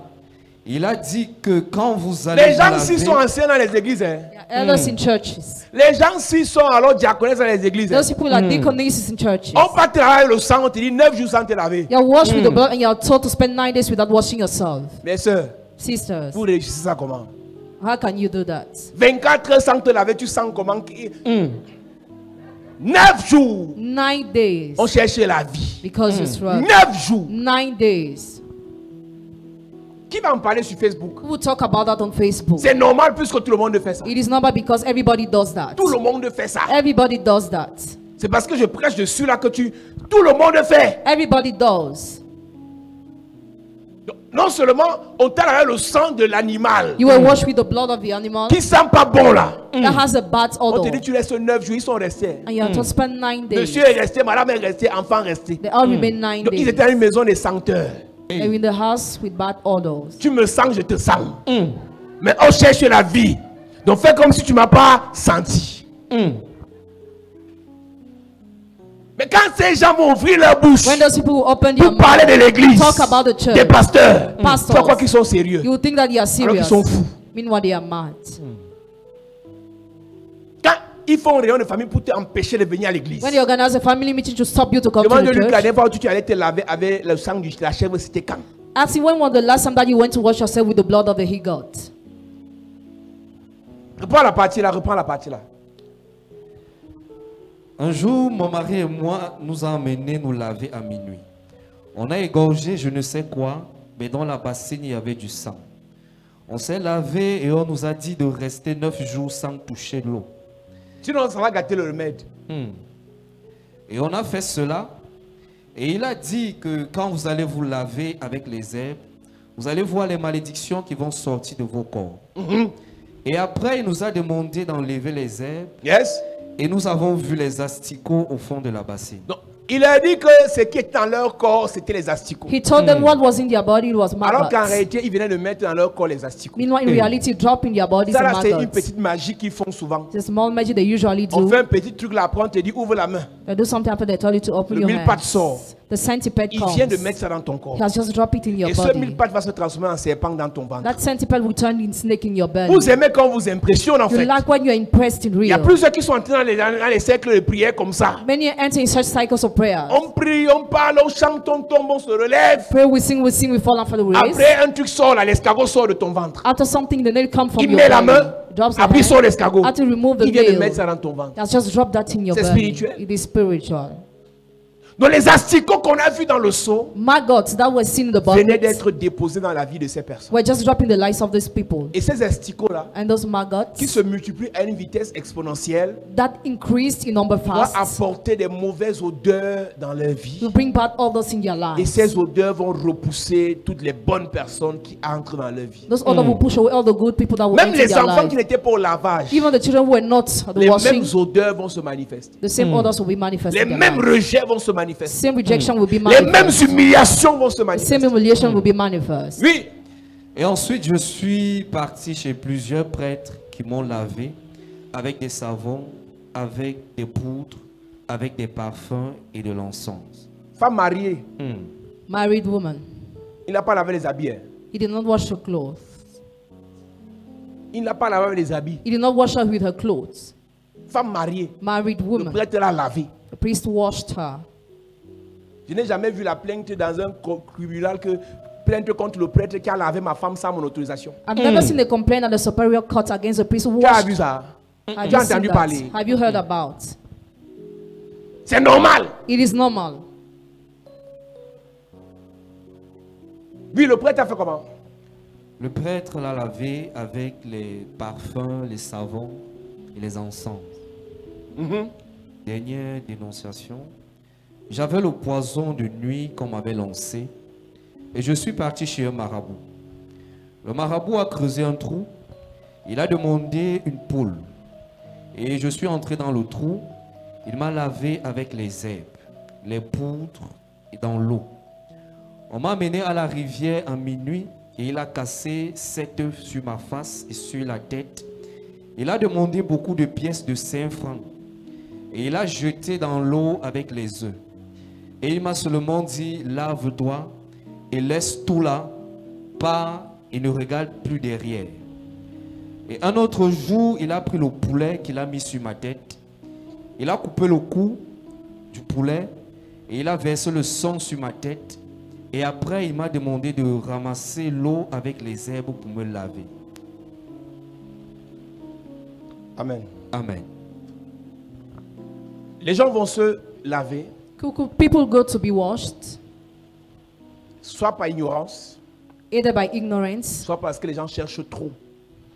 Speaker 4: Il a dit que quand vous allez
Speaker 1: Les
Speaker 4: vous
Speaker 1: gens
Speaker 4: laver,
Speaker 1: ici sont anciens dans les églises. Hein.
Speaker 3: There are elders in churches.
Speaker 1: Les gens ici sont alors diaconesses dans les églises. Hein.
Speaker 3: Those people are deaconesses in churches.
Speaker 1: On va travailler le sang, on te dit 9 jours sans te laver.
Speaker 3: You're washed with the blood and you're told to spend 9 days without washing yourself.
Speaker 1: Mes soeurs,
Speaker 3: Sisters,
Speaker 1: vous réussissez ça comment?
Speaker 3: how can you do that?
Speaker 1: 24 heures sans te laver, tu sens comment? 9 jours,
Speaker 3: 9 days.
Speaker 1: on cherchait la vie.
Speaker 3: Because you struggle.
Speaker 1: 9 jours.
Speaker 3: 9 days.
Speaker 1: Qui va en parler sur Facebook?
Speaker 3: Who will talk about that on Facebook?
Speaker 1: C'est normal puisque tout le monde fait ça.
Speaker 3: It is normal because everybody does that.
Speaker 1: Tout le monde fait ça.
Speaker 3: Everybody does that.
Speaker 1: C'est parce que je prêche dessus là que tout le monde fait.
Speaker 3: Everybody does.
Speaker 1: Donc, non seulement on t'a lavé le sang de l'animal
Speaker 3: You were washed with the blood of the animal
Speaker 1: qui sent pas bon là.
Speaker 3: that has a bad
Speaker 1: On te
Speaker 3: odor.
Speaker 1: dit tu restes 9 jours, ils sont restés.
Speaker 3: And you are told to spend 9 days.
Speaker 1: Monsieur est resté, madame est restée, enfant est resté.
Speaker 3: They all remain 9
Speaker 1: Donc ils
Speaker 3: days.
Speaker 1: étaient dans une maison des senteurs.
Speaker 3: They're in the house with bad odors.
Speaker 1: Tu me sens, je te sens. Mais on cherche la vie. Donc fais comme si tu m'as pas senti. Mais quand ces gens vont ouvrir leur bouche
Speaker 3: When those people will open their
Speaker 1: pour parler de
Speaker 3: mouth,
Speaker 1: l'église,
Speaker 3: talk about the church,
Speaker 1: des pasteurs,
Speaker 3: Pastors.
Speaker 1: tu crois qu'ils sont sérieux.
Speaker 3: you will think that they are
Speaker 1: Alors qu'ils
Speaker 3: serious.
Speaker 1: sont fous.
Speaker 3: Meanwhile, they are mad.
Speaker 1: Quand ils font une réunion de famille pour t'empêcher de venir à l'église.
Speaker 3: When they organize a family meeting to stop you to come to
Speaker 1: Demande-lui
Speaker 3: the
Speaker 1: la
Speaker 3: church,
Speaker 1: dernière fois où tu allais te laver avec le sang de la chèvre, c'était quand?
Speaker 3: ask him when was the last time that you went to wash yourself with the blood of the he goat.
Speaker 1: Reprends la partie là, reprends la partie là.
Speaker 4: un jour, mon mari et moi nous a emmenés nous laver à minuit. On a égorgé je ne sais quoi, mais dans la bassine il y avait du sang. On s'est lavé et on nous a dit de rester 9 jours sans toucher l'eau.
Speaker 1: Sinon, ça va gâter le remède.
Speaker 4: Et on a fait cela. Et il a dit que quand vous allez vous laver avec les herbes, vous allez voir les malédictions qui vont sortir de vos corps. Et après, il nous a demandé d'enlever les herbes.
Speaker 1: Yes?
Speaker 4: Et nous avons vu les asticots au fond de la bassine.
Speaker 1: Donc, il a dit que ce qui est dans leur corps, c'était les asticots.
Speaker 3: He told them what was in their body, it was
Speaker 1: Alors qu'en
Speaker 3: maggots.
Speaker 1: réalité, il venait de mettre dans leur corps les asticots.
Speaker 3: Meanwhile, in reality, drop in their bodies
Speaker 1: Ça
Speaker 3: are
Speaker 1: là, c'est une
Speaker 3: maggots.
Speaker 1: petite magie qu'ils font souvent.
Speaker 3: It's a small magic they usually
Speaker 1: On
Speaker 3: do.
Speaker 1: fait un petit truc là, après on te dit ouvre la main.
Speaker 3: They do something after they tell you to open
Speaker 1: Le
Speaker 3: your
Speaker 1: mille pattes
Speaker 3: hands.
Speaker 1: sort.
Speaker 3: The centipede
Speaker 1: Il
Speaker 3: comes.
Speaker 1: vient de mettre ça dans ton corps.
Speaker 3: He has just dropped it in your
Speaker 1: Et ce
Speaker 3: body.
Speaker 1: mille pattes va se transformer en serpent dans ton ventre.
Speaker 3: That centipede will turn into snake in your belly.
Speaker 1: Vous aimez quand on vous impressionne en
Speaker 3: You
Speaker 1: fait.
Speaker 3: like when you're impressed in
Speaker 1: Il y a
Speaker 3: real.
Speaker 1: plusieurs qui sont entrés dans les cercles de prière comme ça.
Speaker 3: Many enter in such cycles of prayer.
Speaker 1: On prie, on parle, on chante, on tombe, on se relève.
Speaker 3: Pray, we sing, we fall off for the race.
Speaker 1: Après, un truc sort là, l'escargot sort de ton ventre.
Speaker 3: After something, the nail comes from
Speaker 1: Il
Speaker 3: your
Speaker 1: met la
Speaker 3: belly.
Speaker 1: main,
Speaker 3: Drops the
Speaker 1: après il
Speaker 3: hand.
Speaker 1: sort l'escargot.
Speaker 3: After you remove the
Speaker 1: Il vient de
Speaker 3: nail.
Speaker 1: mettre ça dans ton ventre.
Speaker 3: That's just drop that in your
Speaker 1: C'est
Speaker 3: belly.
Speaker 1: spirituel.
Speaker 3: It is spiritual.
Speaker 1: Donc les asticots qu'on a vus dans le seau
Speaker 3: Maggots that were seen in the
Speaker 1: venaient
Speaker 3: bucket
Speaker 1: d'être déposés dans la vie de ces personnes.
Speaker 3: were just dropping the lives of these people.
Speaker 1: Et ces asticots là,
Speaker 3: And those maggots
Speaker 1: qui se multiplient à une vitesse exponentielle,
Speaker 3: that increased in number
Speaker 1: vont
Speaker 3: fast
Speaker 1: apporter des mauvaises odeurs dans leur vie.
Speaker 3: will bring back all those in your
Speaker 1: Et
Speaker 3: lives.
Speaker 1: ces odeurs vont repousser toutes les bonnes personnes qui entrent dans leur vie.
Speaker 3: Those other will push away all the good people that will
Speaker 1: Même
Speaker 3: enter
Speaker 1: les
Speaker 3: their
Speaker 1: enfants
Speaker 3: lives.
Speaker 1: qui n'étaient pas au lavage,
Speaker 3: Even the children who were not the
Speaker 1: les
Speaker 3: washing,
Speaker 1: mêmes odeurs vont se manifester.
Speaker 3: the same odors will be manifested.
Speaker 1: Les
Speaker 3: in their
Speaker 1: mêmes
Speaker 3: lives.
Speaker 1: rejets vont se manifester.
Speaker 3: Same rejection will be
Speaker 1: Les mêmes
Speaker 3: manifest.
Speaker 1: humiliations vont se
Speaker 3: Same
Speaker 1: manifester.
Speaker 3: humiliation will be manifest.
Speaker 1: Oui,
Speaker 4: Et ensuite, je suis parti chez plusieurs prêtres qui m'ont lavé avec des savons, avec des poudres, avec des parfums et de l'encens.
Speaker 1: femme mariée,
Speaker 3: Married woman.
Speaker 1: il n'a pas lavé les habits. Hein.
Speaker 3: He did not wash her clothes.
Speaker 1: Il n'a pas lavé les habits.
Speaker 3: He did not wash her with her clothes.
Speaker 1: Femme mariée,
Speaker 3: Married
Speaker 1: le
Speaker 3: woman.
Speaker 1: prêtre l'a lavé.
Speaker 3: The priest washed her.
Speaker 1: Je n'ai jamais vu la plainte dans un tribunal que plainte contre le prêtre qui a lavé ma femme sans mon autorisation.
Speaker 3: I've never seen a complaint at the superior court against the priest who
Speaker 1: Tu as
Speaker 3: washed.
Speaker 1: vu ça?
Speaker 3: Have
Speaker 1: Tu as
Speaker 3: you seen
Speaker 1: entendu
Speaker 3: that?
Speaker 1: parler?
Speaker 3: Have you heard about?
Speaker 1: C'est normal.
Speaker 3: It is normal.
Speaker 1: Oui, le prêtre a fait comment?
Speaker 4: Le prêtre l'a lavé avec les parfums, les savons et les encens. Dernière dénonciation. J'avais le poison de nuit qu'on m'avait lancé et je suis parti chez un marabout. Le marabout a creusé un trou. Il a demandé une poule. Et je suis entré dans le trou. Il m'a lavé avec les herbes, les poudres et dans l'eau. On m'a amené à la rivière à minuit et il a cassé 7 œufs sur ma face et sur la tête. Il a demandé beaucoup de pièces de 5 francs et il a jeté dans l'eau avec les œufs. Et il m'a seulement dit, lave-toi et laisse tout là, pars et ne regarde plus derrière. Et un autre jour, il a pris le poulet qu'il a mis sur ma tête. Il a coupé le cou du poulet et il a versé le sang sur ma tête. Et après, il m'a demandé de ramasser l'eau avec les herbes pour me laver.
Speaker 1: Amen.
Speaker 4: Amen.
Speaker 1: Les gens vont se laver,
Speaker 3: People go to be washed
Speaker 1: soit par ignorance,
Speaker 3: either by ignorance
Speaker 1: soit parce que les gens cherchent trop.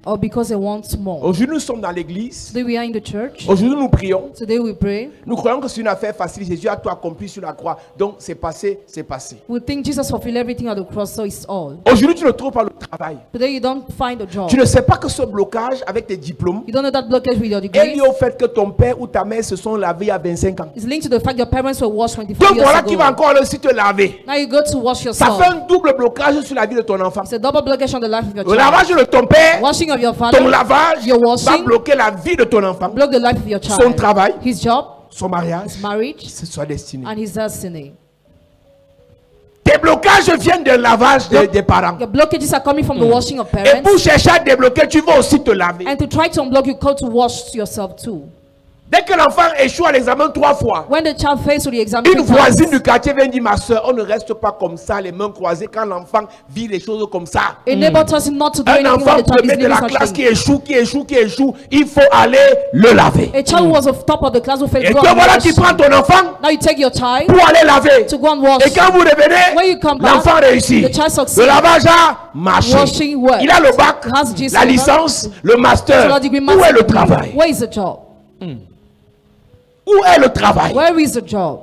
Speaker 3: or because they want more.
Speaker 1: Aujourd'hui, nous sommes dans l'église.
Speaker 3: Today we are in the church.
Speaker 1: Aujourd'hui, nous prions.
Speaker 3: Today we pray.
Speaker 1: Nous croyons que c'est une affaire facile. Jésus a tout accompli sur la croix. Donc, c'est passé, c'est passé.
Speaker 3: We think Jesus fulfilled everything at the cross, so it's all.
Speaker 1: Aujourd'hui, tu ne trouves pas le travail.
Speaker 3: Today you don't find a job.
Speaker 1: Tu ne sais pas que ce blocage avec tes diplômes
Speaker 3: You don't know that blockage with your
Speaker 1: est
Speaker 3: degree.
Speaker 1: lié au fait que ton père ou ta mère se sont lavés il y a 25 ans.
Speaker 3: It's linked to the fact your parents were washed 25
Speaker 1: Donc,
Speaker 3: years
Speaker 1: voilà qui va
Speaker 3: ago.
Speaker 1: encore aussi te laver.
Speaker 3: Now you go to wash
Speaker 1: Ça
Speaker 3: yourself.
Speaker 1: fait un double blocage sur la vie de ton enfant.
Speaker 3: It's a double blockage on the life of your
Speaker 1: Le
Speaker 3: child.
Speaker 1: lavage de ton père,
Speaker 3: Washing of your
Speaker 1: ton
Speaker 3: father
Speaker 1: lavage
Speaker 3: your
Speaker 1: va
Speaker 3: washing
Speaker 1: bloquer la vie de ton enfant,
Speaker 3: block the life of your
Speaker 1: son
Speaker 3: child.
Speaker 1: travail,
Speaker 3: His job,
Speaker 1: son mariage,
Speaker 3: his marriage,
Speaker 1: sa destinée.
Speaker 3: and his destiny.
Speaker 1: Tes blocages viennent du lavage des parents.
Speaker 3: Your blockages are coming from the washing of
Speaker 1: Et
Speaker 3: parents.
Speaker 1: pour chercher à débloquer, tu vas aussi te laver.
Speaker 3: And to try to unblock, you call to wash yourself too.
Speaker 1: Dès que l'enfant échoue à l'examen 3 fois,
Speaker 3: When the child fails to the exam,
Speaker 1: une
Speaker 3: 3
Speaker 1: voisine
Speaker 3: times,
Speaker 1: du quartier vient dire, ma soeur, on ne reste pas comme ça, les mains croisées, quand l'enfant vit les choses comme ça.
Speaker 3: a neighbor tells him not to do
Speaker 1: Un
Speaker 3: anything
Speaker 1: enfant
Speaker 3: when the child
Speaker 1: premier
Speaker 3: is
Speaker 1: de
Speaker 3: living
Speaker 1: la
Speaker 3: such
Speaker 1: classe qui
Speaker 3: thing.
Speaker 1: échoue, il faut aller le laver.
Speaker 3: A child who was of top of the class who failed
Speaker 1: Et
Speaker 3: to go
Speaker 1: toi,
Speaker 3: and
Speaker 1: voilà,
Speaker 3: wash.
Speaker 1: tu prends ton enfant
Speaker 3: Now you take your child
Speaker 1: pour aller laver.
Speaker 3: to go and wash.
Speaker 1: Et quand vous
Speaker 3: When
Speaker 1: revenez,
Speaker 3: you come back,
Speaker 1: l'enfant réussit.
Speaker 3: the child
Speaker 1: Le
Speaker 3: succeeds.
Speaker 1: lavage a marché.
Speaker 3: Washing works.
Speaker 1: Il a le bac,
Speaker 3: Has G
Speaker 1: la
Speaker 3: silver,
Speaker 1: licence, le master.
Speaker 3: bachelor degree,
Speaker 1: Où
Speaker 3: master's
Speaker 1: est le
Speaker 3: degree.
Speaker 1: travail?
Speaker 3: Where is the job?
Speaker 1: Où est le travail?
Speaker 3: Where is the job?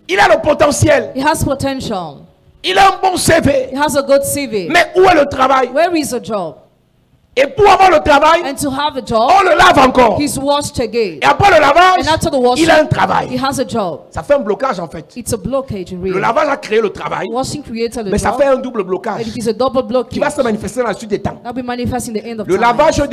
Speaker 1: Il a le potentiel.
Speaker 3: He has potential.
Speaker 1: Il a un bon CV.
Speaker 3: He has a good CV.
Speaker 1: Mais où est le travail?
Speaker 3: Where is the job?
Speaker 1: Et pour avoir le travail,
Speaker 3: And to have a job,
Speaker 1: on le lave encore.
Speaker 3: he's washed again.
Speaker 1: Et après le lavage,
Speaker 3: And after the washing,
Speaker 1: il a un
Speaker 3: he
Speaker 1: travail.
Speaker 3: has a job.
Speaker 1: Ça fait un blocage en fait.
Speaker 3: It's a blockage in
Speaker 1: Le
Speaker 3: real.
Speaker 1: lavage a créé le travail,
Speaker 3: Washing created a
Speaker 1: mais ça
Speaker 3: job,
Speaker 1: fait un double
Speaker 3: and
Speaker 1: blocage
Speaker 3: it is a double
Speaker 1: qui va
Speaker 3: blockage.
Speaker 1: se manifester dans la suite des temps.
Speaker 3: That'll be manifest in the end of
Speaker 1: Le
Speaker 3: time.
Speaker 1: lavage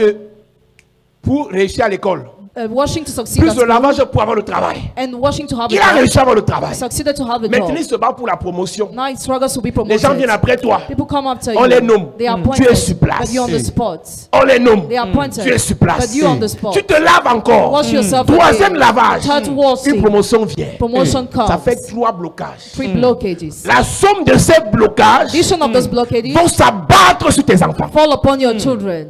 Speaker 1: pour réussir à l'école.
Speaker 3: washing to succeed
Speaker 1: plus
Speaker 3: at
Speaker 1: de
Speaker 3: school,
Speaker 1: lavage pour avoir le travail.
Speaker 3: and washing to have a
Speaker 1: Il a
Speaker 3: job.
Speaker 1: réussi à avoir le travail.
Speaker 3: Succeeded to have a
Speaker 1: Maintenant,
Speaker 3: job.
Speaker 1: il se bat pour la promotion.
Speaker 3: Now it struggles to be
Speaker 1: Les gens
Speaker 3: promoted.
Speaker 1: viennent après toi.
Speaker 3: People come up to
Speaker 1: On
Speaker 3: you.
Speaker 1: les nomme.
Speaker 3: They are
Speaker 1: Tu
Speaker 3: appointed,
Speaker 1: es sur place.
Speaker 3: but you're on the spot.
Speaker 1: On les nomme.
Speaker 3: They are appointed,
Speaker 1: Tu es sur place.
Speaker 3: but you're on the spot.
Speaker 1: Tu te laves encore.
Speaker 3: Wash yourself
Speaker 1: Troisième
Speaker 3: again.
Speaker 1: lavage.
Speaker 3: Third
Speaker 1: Une
Speaker 3: washing.
Speaker 1: promotion vient.
Speaker 3: Promotion comes.
Speaker 1: Ça fait 3 blocages.
Speaker 3: 3 blockages.
Speaker 1: La somme de ces blocages
Speaker 3: Addition of those blockages
Speaker 1: vont s'abattre sur tes enfants.
Speaker 3: fall upon your children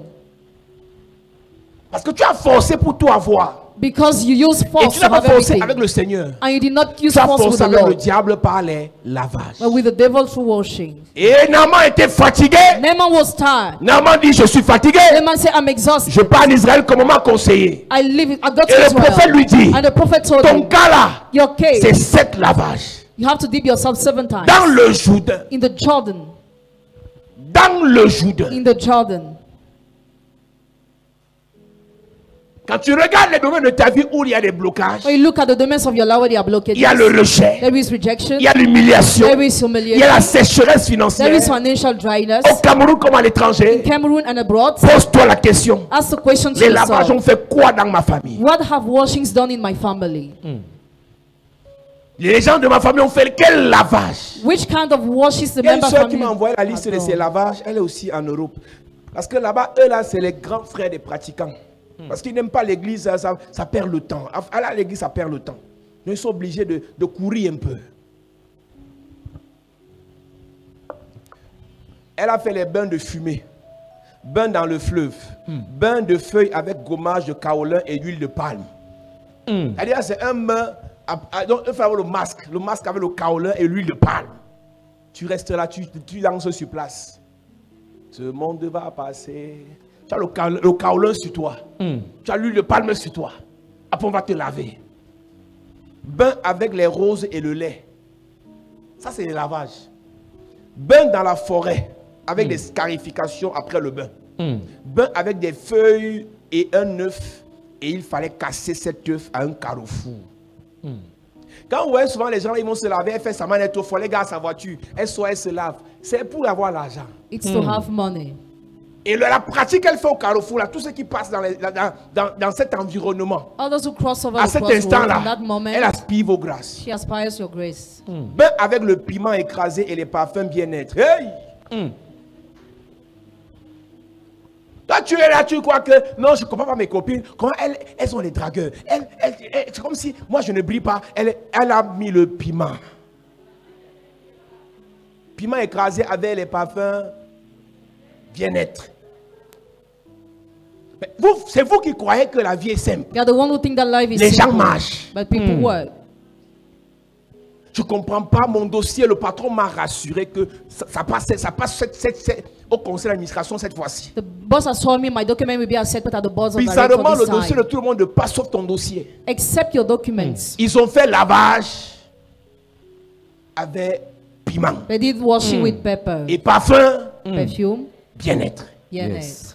Speaker 1: Parce que tu as forcé pour tout avoir.
Speaker 3: because you use
Speaker 1: Et
Speaker 3: force
Speaker 1: tu
Speaker 3: to
Speaker 1: n'as pas
Speaker 3: have
Speaker 1: forcé
Speaker 3: everything,
Speaker 1: avec le Seigneur.
Speaker 3: and you did not use
Speaker 1: Tu as
Speaker 3: force with
Speaker 1: forcé
Speaker 3: the
Speaker 1: avec le
Speaker 3: Lord,
Speaker 1: diable par les lavages.
Speaker 3: but with the devil through washing.
Speaker 1: Et Naaman était fatigué.
Speaker 3: Naaman was tired.
Speaker 1: Naaman dit, je suis fatigué.
Speaker 3: Naaman said, I'm exhausted.
Speaker 1: Je pars d'Israël comme on m'a conseillé.
Speaker 3: I got to
Speaker 1: Et le prophète
Speaker 3: Israel.
Speaker 1: lui dit,
Speaker 3: And the prophet told
Speaker 1: ton
Speaker 3: him,
Speaker 1: cas là,
Speaker 3: your
Speaker 1: c'est
Speaker 3: case,
Speaker 1: 7 lavages.
Speaker 3: you have to dip yourself 7 times.
Speaker 1: Dans le Jourdain.
Speaker 3: In the Jordan.
Speaker 1: Dans le Jourdain.
Speaker 3: In the Jordan.
Speaker 1: Quand tu regardes les domaines de ta vie où il y a des blocages,
Speaker 3: When you look at the domains of your life where they are blocked,
Speaker 1: il y a le rejet,
Speaker 3: there is rejection,
Speaker 1: il y a l'humiliation,
Speaker 3: there is
Speaker 1: il y a
Speaker 3: humiliation,
Speaker 1: la sécheresse
Speaker 3: there
Speaker 1: financière.
Speaker 3: is financial dryness.
Speaker 1: Au Cameroun comme à l'étranger,
Speaker 3: Cameroon and abroad,
Speaker 1: pose-toi la question.
Speaker 3: ask the question to
Speaker 1: Les lavages ont
Speaker 3: yourself.
Speaker 1: fait quoi dans ma famille?
Speaker 3: What have washings done in my family?
Speaker 1: Les gens de ma famille ont fait quel lavage?
Speaker 3: Which kind of washes the
Speaker 1: Il y a une
Speaker 3: member
Speaker 1: soeur qui
Speaker 3: family
Speaker 1: m'a envoyé la liste
Speaker 3: have
Speaker 1: de ces
Speaker 3: done?
Speaker 1: lavages. Elle est aussi en Europe. Parce que là-bas, eux là, c'est les grands frères des pratiquants. Parce qu'ils n'aiment pas l'église, ça perd le temps. Aller à l'église, ça perd le temps. Donc ils sont obligés de courir un peu. Elle a fait les bains de fumée, bains dans le fleuve, bains de feuilles avec gommage de kaolin et d'huile de palme. C'est-à-dire c'est un bain, donc il faut avoir le masque avec le kaolin et l'huile de palme. Tu restes là, tu lances sur place. Ce monde va passer. Tu as le kaolin sur toi. Tu as l'huile de palme sur toi. Après on va te laver. Bain avec les roses et le lait. Ça c'est le lavage. Bain dans la forêt avec des scarifications après le bain. Bain avec des feuilles et un œuf. Et il fallait casser cet œuf à un carrefour. Quand vous voyez souvent les gens ils vont se laver, elle fait sa main, elle est trop folle, les gars à sa voiture, elle se lave. C'est pour avoir l'argent.
Speaker 3: It's to have money.
Speaker 1: Et la pratique qu'elle fait au carrefour, là, tout ce qui passe dans cet environnement,
Speaker 3: All those who cross over
Speaker 1: à
Speaker 3: the
Speaker 1: cet
Speaker 3: crossroads
Speaker 1: instant-là,
Speaker 3: in that moment,
Speaker 1: elle aspire vos grâces.
Speaker 3: she aspires your grace.
Speaker 1: Ben avec le piment écrasé et les parfums bien-être. Hey! Toi, tu es là, tu crois que non, je ne comprends pas mes copines. Comment elles sont les dragueurs. C'est comme si moi je ne brille pas. Elle a mis le piment. Piment écrasé avec les parfums bien-être. C'est vous qui croyez que la vie est simple.
Speaker 3: You are the one who think that life is
Speaker 1: Les gens
Speaker 3: simple,
Speaker 1: marchent.
Speaker 3: but people work.
Speaker 1: Je ne comprends pas mon dossier. Le patron m'a rassuré que ça passe au conseil d'administration cette fois-ci.
Speaker 3: The boss has told me my document will be accepted at the board of directors
Speaker 1: Bizarrement,
Speaker 3: for
Speaker 1: le
Speaker 3: this
Speaker 1: dossier de
Speaker 3: time.
Speaker 1: tout le monde ne passe sauf ton dossier.
Speaker 3: Accept your documents.
Speaker 1: Ils ont fait lavage avec piment
Speaker 3: They did washing with pepper,
Speaker 1: et parfum
Speaker 3: perfume,
Speaker 1: bien-être.
Speaker 3: yes.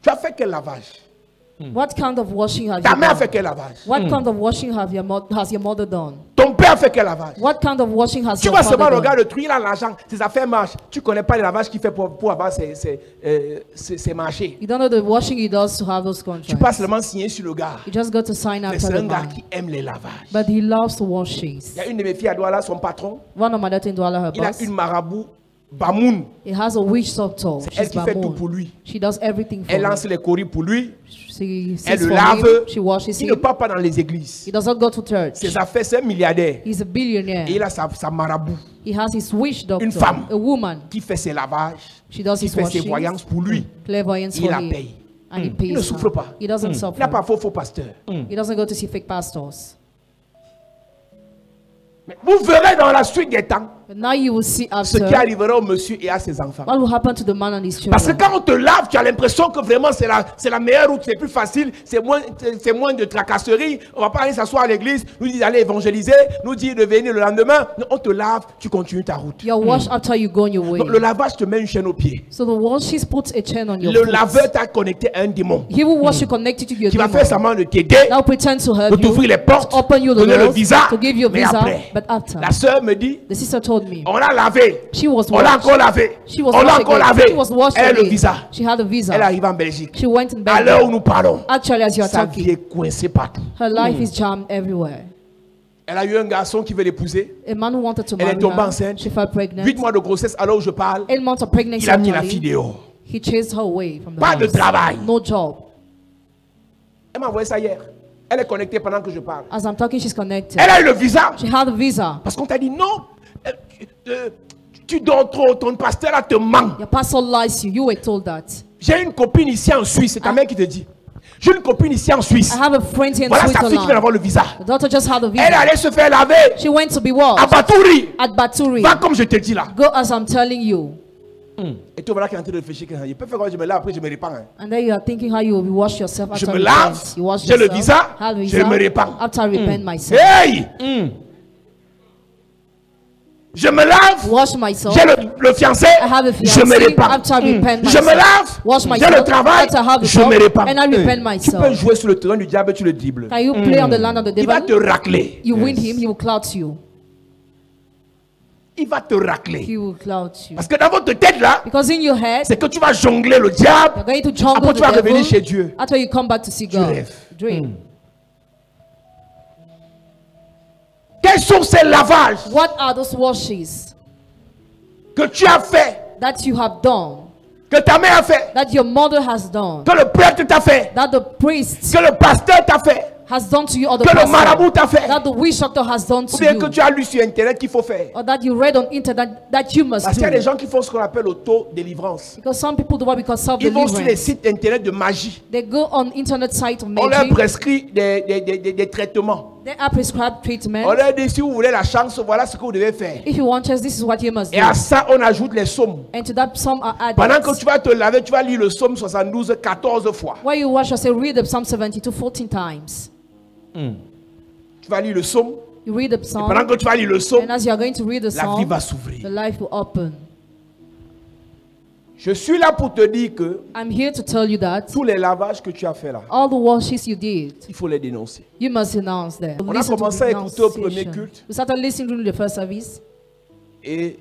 Speaker 1: Tu as fait quel lavage?
Speaker 3: What kind of washing have
Speaker 1: Ta
Speaker 3: you
Speaker 1: mère a
Speaker 3: done?
Speaker 1: fait quel lavage?
Speaker 3: What kind of washing has your mother done?
Speaker 1: Ton père a fait quel lavage?
Speaker 3: What kind of washing has
Speaker 1: Tu
Speaker 3: your
Speaker 1: vois seulement
Speaker 3: father
Speaker 1: le gars,
Speaker 3: done?
Speaker 1: le truc, il a l'argent, ses affaires marchent. Tu ne connais pas les lavages qu'il fait pour avoir ses marchés.
Speaker 3: You don't know the washing he does to have those
Speaker 1: Tu
Speaker 3: contracts.
Speaker 1: passes seulement signer sur le gars.
Speaker 3: You just got to sign
Speaker 1: Mais
Speaker 3: after
Speaker 1: c'est
Speaker 3: the
Speaker 1: un gars
Speaker 3: man.
Speaker 1: qui aime les lavages.
Speaker 3: But he loves the washings.
Speaker 1: Il y a une de mes filles à Douala, son patron,
Speaker 3: One of my daughter in Douala, her
Speaker 1: il a
Speaker 3: boss,
Speaker 1: une marabout, Bamoun.
Speaker 3: he has a witch doctor.
Speaker 1: C'est elle
Speaker 3: She's
Speaker 1: qui fait tout pour
Speaker 3: Bamoun.
Speaker 1: lui.
Speaker 3: She does everything for
Speaker 1: Elle
Speaker 3: him.
Speaker 1: lance les coris pour lui.
Speaker 3: She
Speaker 1: Elle
Speaker 3: sits
Speaker 1: le
Speaker 3: for
Speaker 1: lave.
Speaker 3: him. She washes
Speaker 1: Il ne
Speaker 3: him.
Speaker 1: part pas dans les églises.
Speaker 3: He does not go to church.
Speaker 1: Ses affaires, c'est un milliardaire.
Speaker 3: He's a billionaire.
Speaker 1: Et il a sa marabout
Speaker 3: He has his witch doctor.
Speaker 1: Une femme.
Speaker 3: A woman.
Speaker 1: qui fait ses lavages,
Speaker 3: She does
Speaker 1: qui
Speaker 3: his
Speaker 1: fait ses
Speaker 3: washing.
Speaker 1: voyances pour lui.
Speaker 3: Clairvoyance
Speaker 1: Il
Speaker 3: for
Speaker 1: la
Speaker 3: him.
Speaker 1: paye.
Speaker 3: And he
Speaker 1: Il
Speaker 3: pays
Speaker 1: ne
Speaker 3: her.
Speaker 1: souffre pas.
Speaker 3: He doesn't
Speaker 1: Il
Speaker 3: suffer.
Speaker 1: n'a pas faux pasteur.
Speaker 3: He doesn't go to see fake pastors.
Speaker 1: Mais vous verrez dans la suite des temps
Speaker 3: But now you will see
Speaker 1: ce qui
Speaker 3: after
Speaker 1: arrivera au monsieur et à ses enfants.
Speaker 3: what will happen to the man and his
Speaker 1: Parce que
Speaker 3: children.
Speaker 1: quand on te lave, tu as l'impression que vraiment c'est la meilleure route, c'est plus facile, c'est moins de tracasserie. On ne va pas aller s'asseoir à l'église, nous dire d'aller évangéliser, nous dire de venir le lendemain. Non, on te lave, tu continues ta route.
Speaker 3: You're washed after you go on your way.
Speaker 1: Donc, le lavage te met une chaîne au pied.
Speaker 3: So the washes puts a chain on your
Speaker 1: Le
Speaker 3: foot.
Speaker 1: laveur t'a connecté à un démon
Speaker 3: He will wash you connected to your
Speaker 1: qui va
Speaker 3: demon.
Speaker 1: faire semblant de t'aider,
Speaker 3: Now pretend to
Speaker 1: de
Speaker 3: help
Speaker 1: t'ouvrir
Speaker 3: you,
Speaker 1: les portes,
Speaker 3: to open you the
Speaker 1: donner le
Speaker 3: doors,
Speaker 1: visa.
Speaker 3: to give you a
Speaker 1: Mais
Speaker 3: visa.
Speaker 1: après,
Speaker 3: But after,
Speaker 1: la sœur me dit,
Speaker 3: the sister told told me.
Speaker 1: On l'a lavé.
Speaker 3: She was
Speaker 1: On l'a
Speaker 3: washed.
Speaker 1: encore lavé.
Speaker 3: She was
Speaker 1: On l'a
Speaker 3: washed
Speaker 1: encore
Speaker 3: again.
Speaker 1: lavé.
Speaker 3: She was washed
Speaker 1: Elle a le
Speaker 3: again.
Speaker 1: visa.
Speaker 3: She had a visa.
Speaker 1: Elle arrive en Belgique.
Speaker 3: She went in
Speaker 1: À l'heure où
Speaker 3: Belgium.
Speaker 1: nous parlons,
Speaker 3: Actually, as you are
Speaker 1: sa vie
Speaker 3: talking,
Speaker 1: est coincée partout.
Speaker 3: her life is jammed everywhere.
Speaker 1: Elle a eu un garçon qui veut l'épouser.
Speaker 3: A man who wanted to
Speaker 1: Elle est
Speaker 3: marry
Speaker 1: tombée
Speaker 3: her,
Speaker 1: enceinte.
Speaker 3: she fell
Speaker 1: 8
Speaker 3: pregnant.
Speaker 1: mois de grossesse, alors où je parle,
Speaker 3: 8 months of pregnancy.
Speaker 1: il a mis la fille
Speaker 3: Actually,
Speaker 1: dehors.
Speaker 3: he chased her away from the
Speaker 1: Pas de
Speaker 3: house.
Speaker 1: travail.
Speaker 3: No job.
Speaker 1: Elle m'a envoyé ça hier. Elle est connectée pendant que je parle.
Speaker 3: As I'm talking, she's connected.
Speaker 1: Elle a eu le visa.
Speaker 3: She had a visa.
Speaker 1: Parce qu'on t'a dit non. Tu dors trop, ton pasteur là te ment.
Speaker 3: Your pastor lies you. You were told that.
Speaker 1: J'ai une copine ici en Suisse, c'est ta mère qui te dit. J'ai une copine ici en Suisse.
Speaker 3: I have a friend here in
Speaker 1: Voilà sa fille qui vient
Speaker 3: Switzerland.
Speaker 1: d'avoir le visa.
Speaker 3: The daughter just had a
Speaker 1: Elle est
Speaker 3: visa.
Speaker 1: allée se faire laver
Speaker 3: She went to be
Speaker 1: à
Speaker 3: washed
Speaker 1: Batouri.
Speaker 3: at Baturi.
Speaker 1: Va comme je te dis là.
Speaker 3: Go as I'm telling you.
Speaker 1: Et toi voilà qui est en train de réfléchir. Je peux faire quoi, je me lave, après je me répands. Hein.
Speaker 3: And then you are thinking how you will wash yourself
Speaker 1: Je
Speaker 3: after
Speaker 1: me
Speaker 3: you
Speaker 1: lave,
Speaker 3: repent. You wash
Speaker 1: j'ai le
Speaker 3: yourself,
Speaker 1: visa,
Speaker 3: have a
Speaker 1: je
Speaker 3: visa,
Speaker 1: me répands.
Speaker 3: after I repent myself.
Speaker 1: Hey! Je me lave,
Speaker 3: Wash myself.
Speaker 1: j'ai le fiancé,
Speaker 3: I have a
Speaker 1: je me
Speaker 3: fiancé.
Speaker 1: répands.
Speaker 3: After I repent
Speaker 1: Je me
Speaker 3: myself.
Speaker 1: lave,
Speaker 3: Wash
Speaker 1: j'ai
Speaker 3: myself.
Speaker 1: le travail,
Speaker 3: After I have a
Speaker 1: je
Speaker 3: job,
Speaker 1: me répands.
Speaker 3: and I repent
Speaker 1: Tu peux
Speaker 3: myself.
Speaker 1: jouer sur le terrain du diable, tu le dribbles.
Speaker 3: Can you play on the land of the
Speaker 1: Il va
Speaker 3: devil?
Speaker 1: te racler.
Speaker 3: You win him, he will clout you.
Speaker 1: Il va te racler.
Speaker 3: He will clout you.
Speaker 1: Parce que dans votre tête là,
Speaker 3: Because in your head,
Speaker 1: c'est que tu vas jongler le
Speaker 3: you're
Speaker 1: diable.
Speaker 3: going to jungle
Speaker 1: Après,
Speaker 3: the
Speaker 1: tu vas revenir chez
Speaker 3: devil.
Speaker 1: Dieu.
Speaker 3: After you come back to see God.
Speaker 1: rêves.
Speaker 3: Dream.
Speaker 1: Quels sont ces lavages
Speaker 3: What are those washes
Speaker 1: que tu as fait,
Speaker 3: that you have done,
Speaker 1: que ta mère a fait,
Speaker 3: that your mother has done,
Speaker 1: que le prêtre t'a fait,
Speaker 3: that the priest
Speaker 1: que le pasteur t'a fait,
Speaker 3: has done to you, or the
Speaker 1: que le marabout
Speaker 3: pastor,
Speaker 1: t'a fait,
Speaker 3: that the witch doctor has done
Speaker 1: ou
Speaker 3: to
Speaker 1: bien que
Speaker 3: you,
Speaker 1: tu as lu sur internet qu'il faut faire.
Speaker 3: or that you read on internet that you must
Speaker 1: Parce qu'il y a des
Speaker 3: do.
Speaker 1: gens qui font ce qu'on appelle auto-délivrance.
Speaker 3: Because some people do what we call
Speaker 1: Ils vont sur les
Speaker 3: self-deliverance.
Speaker 1: sites internet de magie.
Speaker 3: They go on internet site of
Speaker 1: On leur
Speaker 3: magic.
Speaker 1: prescrit des traitements.
Speaker 3: They are prescribed treatment.
Speaker 1: On leur dit si vous voulez la chance, voilà ce que vous devez faire.
Speaker 3: If you want chance, this is what you must
Speaker 1: Et
Speaker 3: do.
Speaker 1: à ça, on ajoute les psaumes.
Speaker 3: And to that, some are added.
Speaker 1: Pendant que tu vas te laver, tu vas lire le psaume 72 14 fois.
Speaker 3: While you wash yourself, read the Psalm 72 14 times.
Speaker 1: Tu vas lire le psaume.
Speaker 3: You read the
Speaker 1: Et
Speaker 3: psalm,
Speaker 1: pendant que tu vas lire le psaume,
Speaker 3: and as you are going to read the
Speaker 1: la vie
Speaker 3: psalm,
Speaker 1: va
Speaker 3: the
Speaker 1: s'ouvrir.
Speaker 3: life will open.
Speaker 1: Je suis là pour te dire que
Speaker 3: I'm here to tell you that
Speaker 1: tous les lavages que tu as fait là,
Speaker 3: all the washes you did,
Speaker 1: il faut les dénoncer.
Speaker 3: you must denounce them.
Speaker 1: On a
Speaker 3: Listen to
Speaker 1: commencé à écouter au premier
Speaker 3: denunciation.
Speaker 1: culte.
Speaker 3: We started listening during the first service,
Speaker 1: Et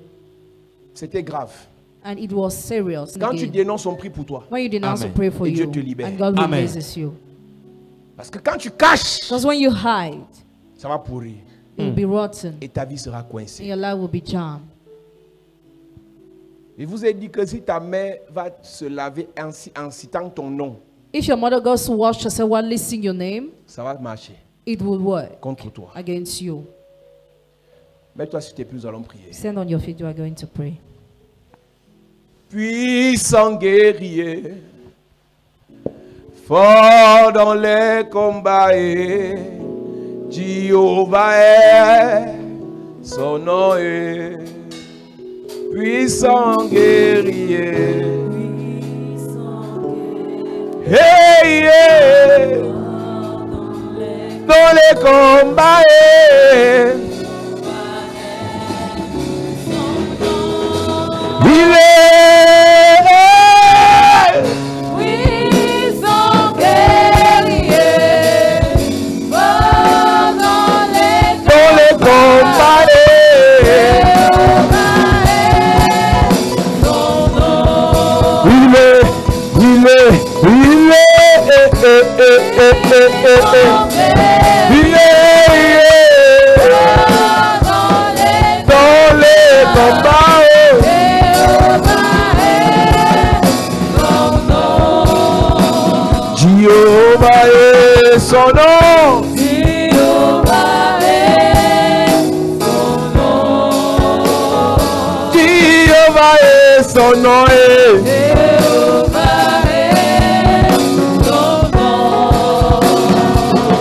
Speaker 1: c'était grave.
Speaker 3: and it was serious.
Speaker 1: Quand tu
Speaker 3: again.
Speaker 1: dénonces, on prie pour toi.
Speaker 3: When you denounce, we
Speaker 4: Amen.
Speaker 3: pray for
Speaker 1: Et Dieu
Speaker 3: you,
Speaker 1: te libère.
Speaker 3: and God
Speaker 4: Amen.
Speaker 3: releases you.
Speaker 1: Parce que quand tu caches,
Speaker 3: Because when you hide,
Speaker 1: ça va pourrir.
Speaker 3: it will be rotten,
Speaker 1: Et ta vie sera
Speaker 3: and
Speaker 1: coincée.
Speaker 3: your life will be jammed.
Speaker 1: Je vous ai dit que si ta mère va se laver en citant ton nom,
Speaker 3: If your mother goes to wash herself while listing your name,
Speaker 1: ça va marcher
Speaker 3: it will work
Speaker 1: contre toi.
Speaker 3: against you.
Speaker 1: Mets-toi sur tes pieds, nous allons prier.
Speaker 3: Stand on your feet, you are going to pray.
Speaker 1: Puissant guerrier, fort dans les combats, et Jéhovah est son nom est puissant guerrier. Hey, hey, dans les combats, il est
Speaker 2: Puissant guerrier, fort dans les
Speaker 1: dans les combats. Il est, il est, il est dans les combats. Jéhovah est son nom. Jéhovah est son nom.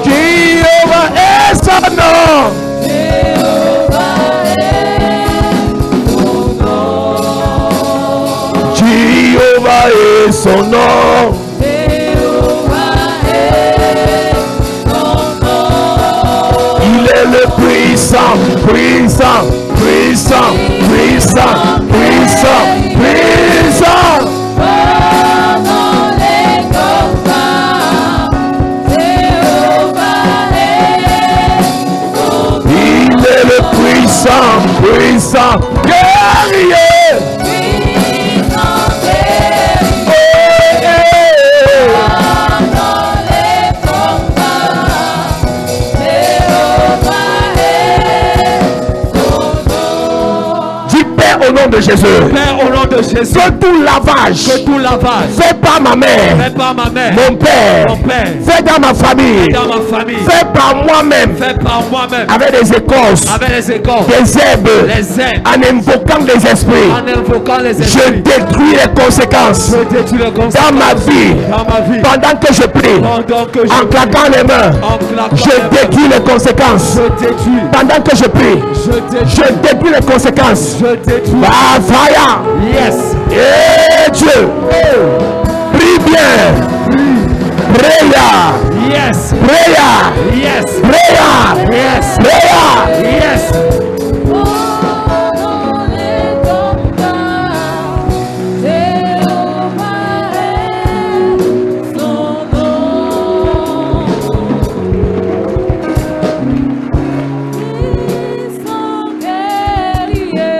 Speaker 1: Jéhovah est son nom. Jéhovah est son nom. Il est le puissant, puissant, puissant, puissant, puissant, puissant. Il est le puissant, puissant, nom de Jésus.
Speaker 4: Père, au nom de Jésus.
Speaker 1: Que tout lavage.
Speaker 4: Que tout lavage.
Speaker 1: Fait par ma mère.
Speaker 4: Fait par ma mère.
Speaker 1: Mon père.
Speaker 4: Mon père.
Speaker 1: Fait dans ma famille.
Speaker 4: Dans ma famille.
Speaker 1: Fait par moi-même.
Speaker 4: Fait par moi-même.
Speaker 1: Avec des écorces.
Speaker 4: Avec les écorces.
Speaker 1: Des herbes.
Speaker 4: Les herbes.
Speaker 1: En invoquant les esprits.
Speaker 4: En invoquant les
Speaker 1: Je
Speaker 4: esprits.
Speaker 1: détruis les conséquences.
Speaker 4: Je détruis les conséquences.
Speaker 1: Dans ma vie.
Speaker 4: Dans ma vie.
Speaker 1: Pendant que je prie.
Speaker 4: Pendant que je
Speaker 1: En claquant les mains.
Speaker 4: En claquant
Speaker 1: Je
Speaker 4: les mains.
Speaker 1: détruis les conséquences.
Speaker 4: Je détruis.
Speaker 1: Pendant que je prie. Je détruis les conséquences.
Speaker 4: Je détruis.
Speaker 1: Ah, fire.
Speaker 4: Yes.
Speaker 1: Et Dieu. Prie bien. Prayer.
Speaker 4: Yes.
Speaker 1: Prayer.
Speaker 4: Yes.
Speaker 1: Prayer.
Speaker 4: Yes.
Speaker 1: Prayer.
Speaker 4: Yes.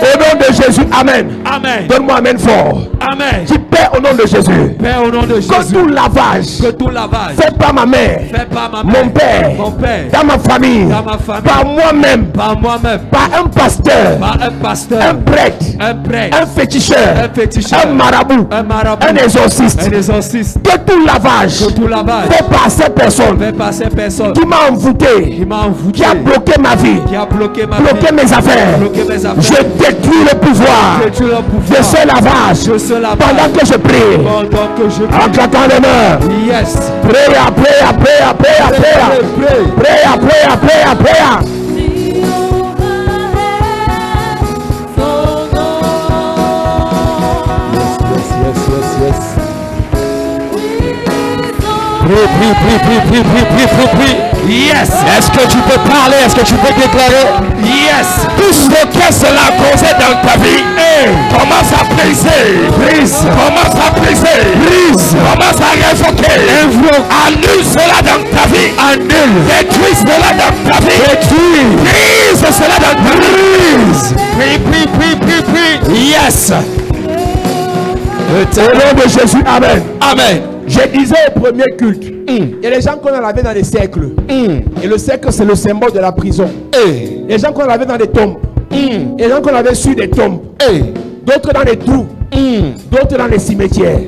Speaker 1: Au nom de Jésus, amen.
Speaker 4: Amen.
Speaker 1: Donne-moi amen fort.
Speaker 4: Amen.
Speaker 1: Dis Père au nom de Jésus.
Speaker 4: Père, au nom de
Speaker 1: Que
Speaker 4: Jésus.
Speaker 1: tout lavage
Speaker 4: Que tout lavage.
Speaker 1: fait par ma mère,
Speaker 4: Fait par ma mère.
Speaker 1: mon père,
Speaker 4: Mon père.
Speaker 1: dans ma famille,
Speaker 4: Dans ma famille.
Speaker 1: par moi-même,
Speaker 4: Par moi-même.
Speaker 1: par un pasteur,
Speaker 4: Par un pasteur.
Speaker 1: un prêtre,
Speaker 4: Un prêtre.
Speaker 1: un féticheur,
Speaker 4: Un féticheur.
Speaker 1: un marabout,
Speaker 4: Un marabout.
Speaker 1: un exorciste.
Speaker 4: Un exorciste.
Speaker 1: Que tout lavage
Speaker 4: Que tout lavage.
Speaker 1: fait par ces personnes
Speaker 4: Fait par ces personnes.
Speaker 1: qui m'a envoûté,
Speaker 4: Qui m'a envoûté.
Speaker 1: qui a bloqué ma vie,
Speaker 4: Qui a bloqué ma
Speaker 1: bloqué
Speaker 4: vie.
Speaker 1: mes affaires.
Speaker 4: Bloqué mes
Speaker 1: Je
Speaker 4: affaires.
Speaker 1: détruis le pouvoir
Speaker 4: Que tu le
Speaker 1: de
Speaker 4: pouvoir.
Speaker 1: ce lavage
Speaker 4: De ce lavage.
Speaker 1: pendant que je prie.
Speaker 4: Pendant que je
Speaker 1: En
Speaker 4: prie.
Speaker 1: claquant les mains.
Speaker 4: Yes.
Speaker 1: Prayer, prayer, prayer, prayer, prayer.
Speaker 4: Pray.
Speaker 1: Prayer, prayer, prayer, prayer.
Speaker 4: Yes.
Speaker 1: Est-ce que tu peux parler? Est-ce que tu peux déclarer?
Speaker 4: Yes.
Speaker 1: Tout ce que cela a causé dans ta vie, commence à briser. Brise. Commence à briser. Brise. Commence à révoquer. Annule cela dans ta vie. Annule. Détruis cela dans ta vie. Détruis. Brise cela dans ta vie. Brise. Prie. Yes. Au nom de Jésus, amen. Amen. Je disais au premier culte, il y a des gens qu'on a lavé dans des cercles. Et le cercle, c'est le symbole de la prison. Les gens qu'on a lavé dans des tombes. Les gens qu'on avait sur des tombes. D'autres dans des trous. D'autres dans les cimetières.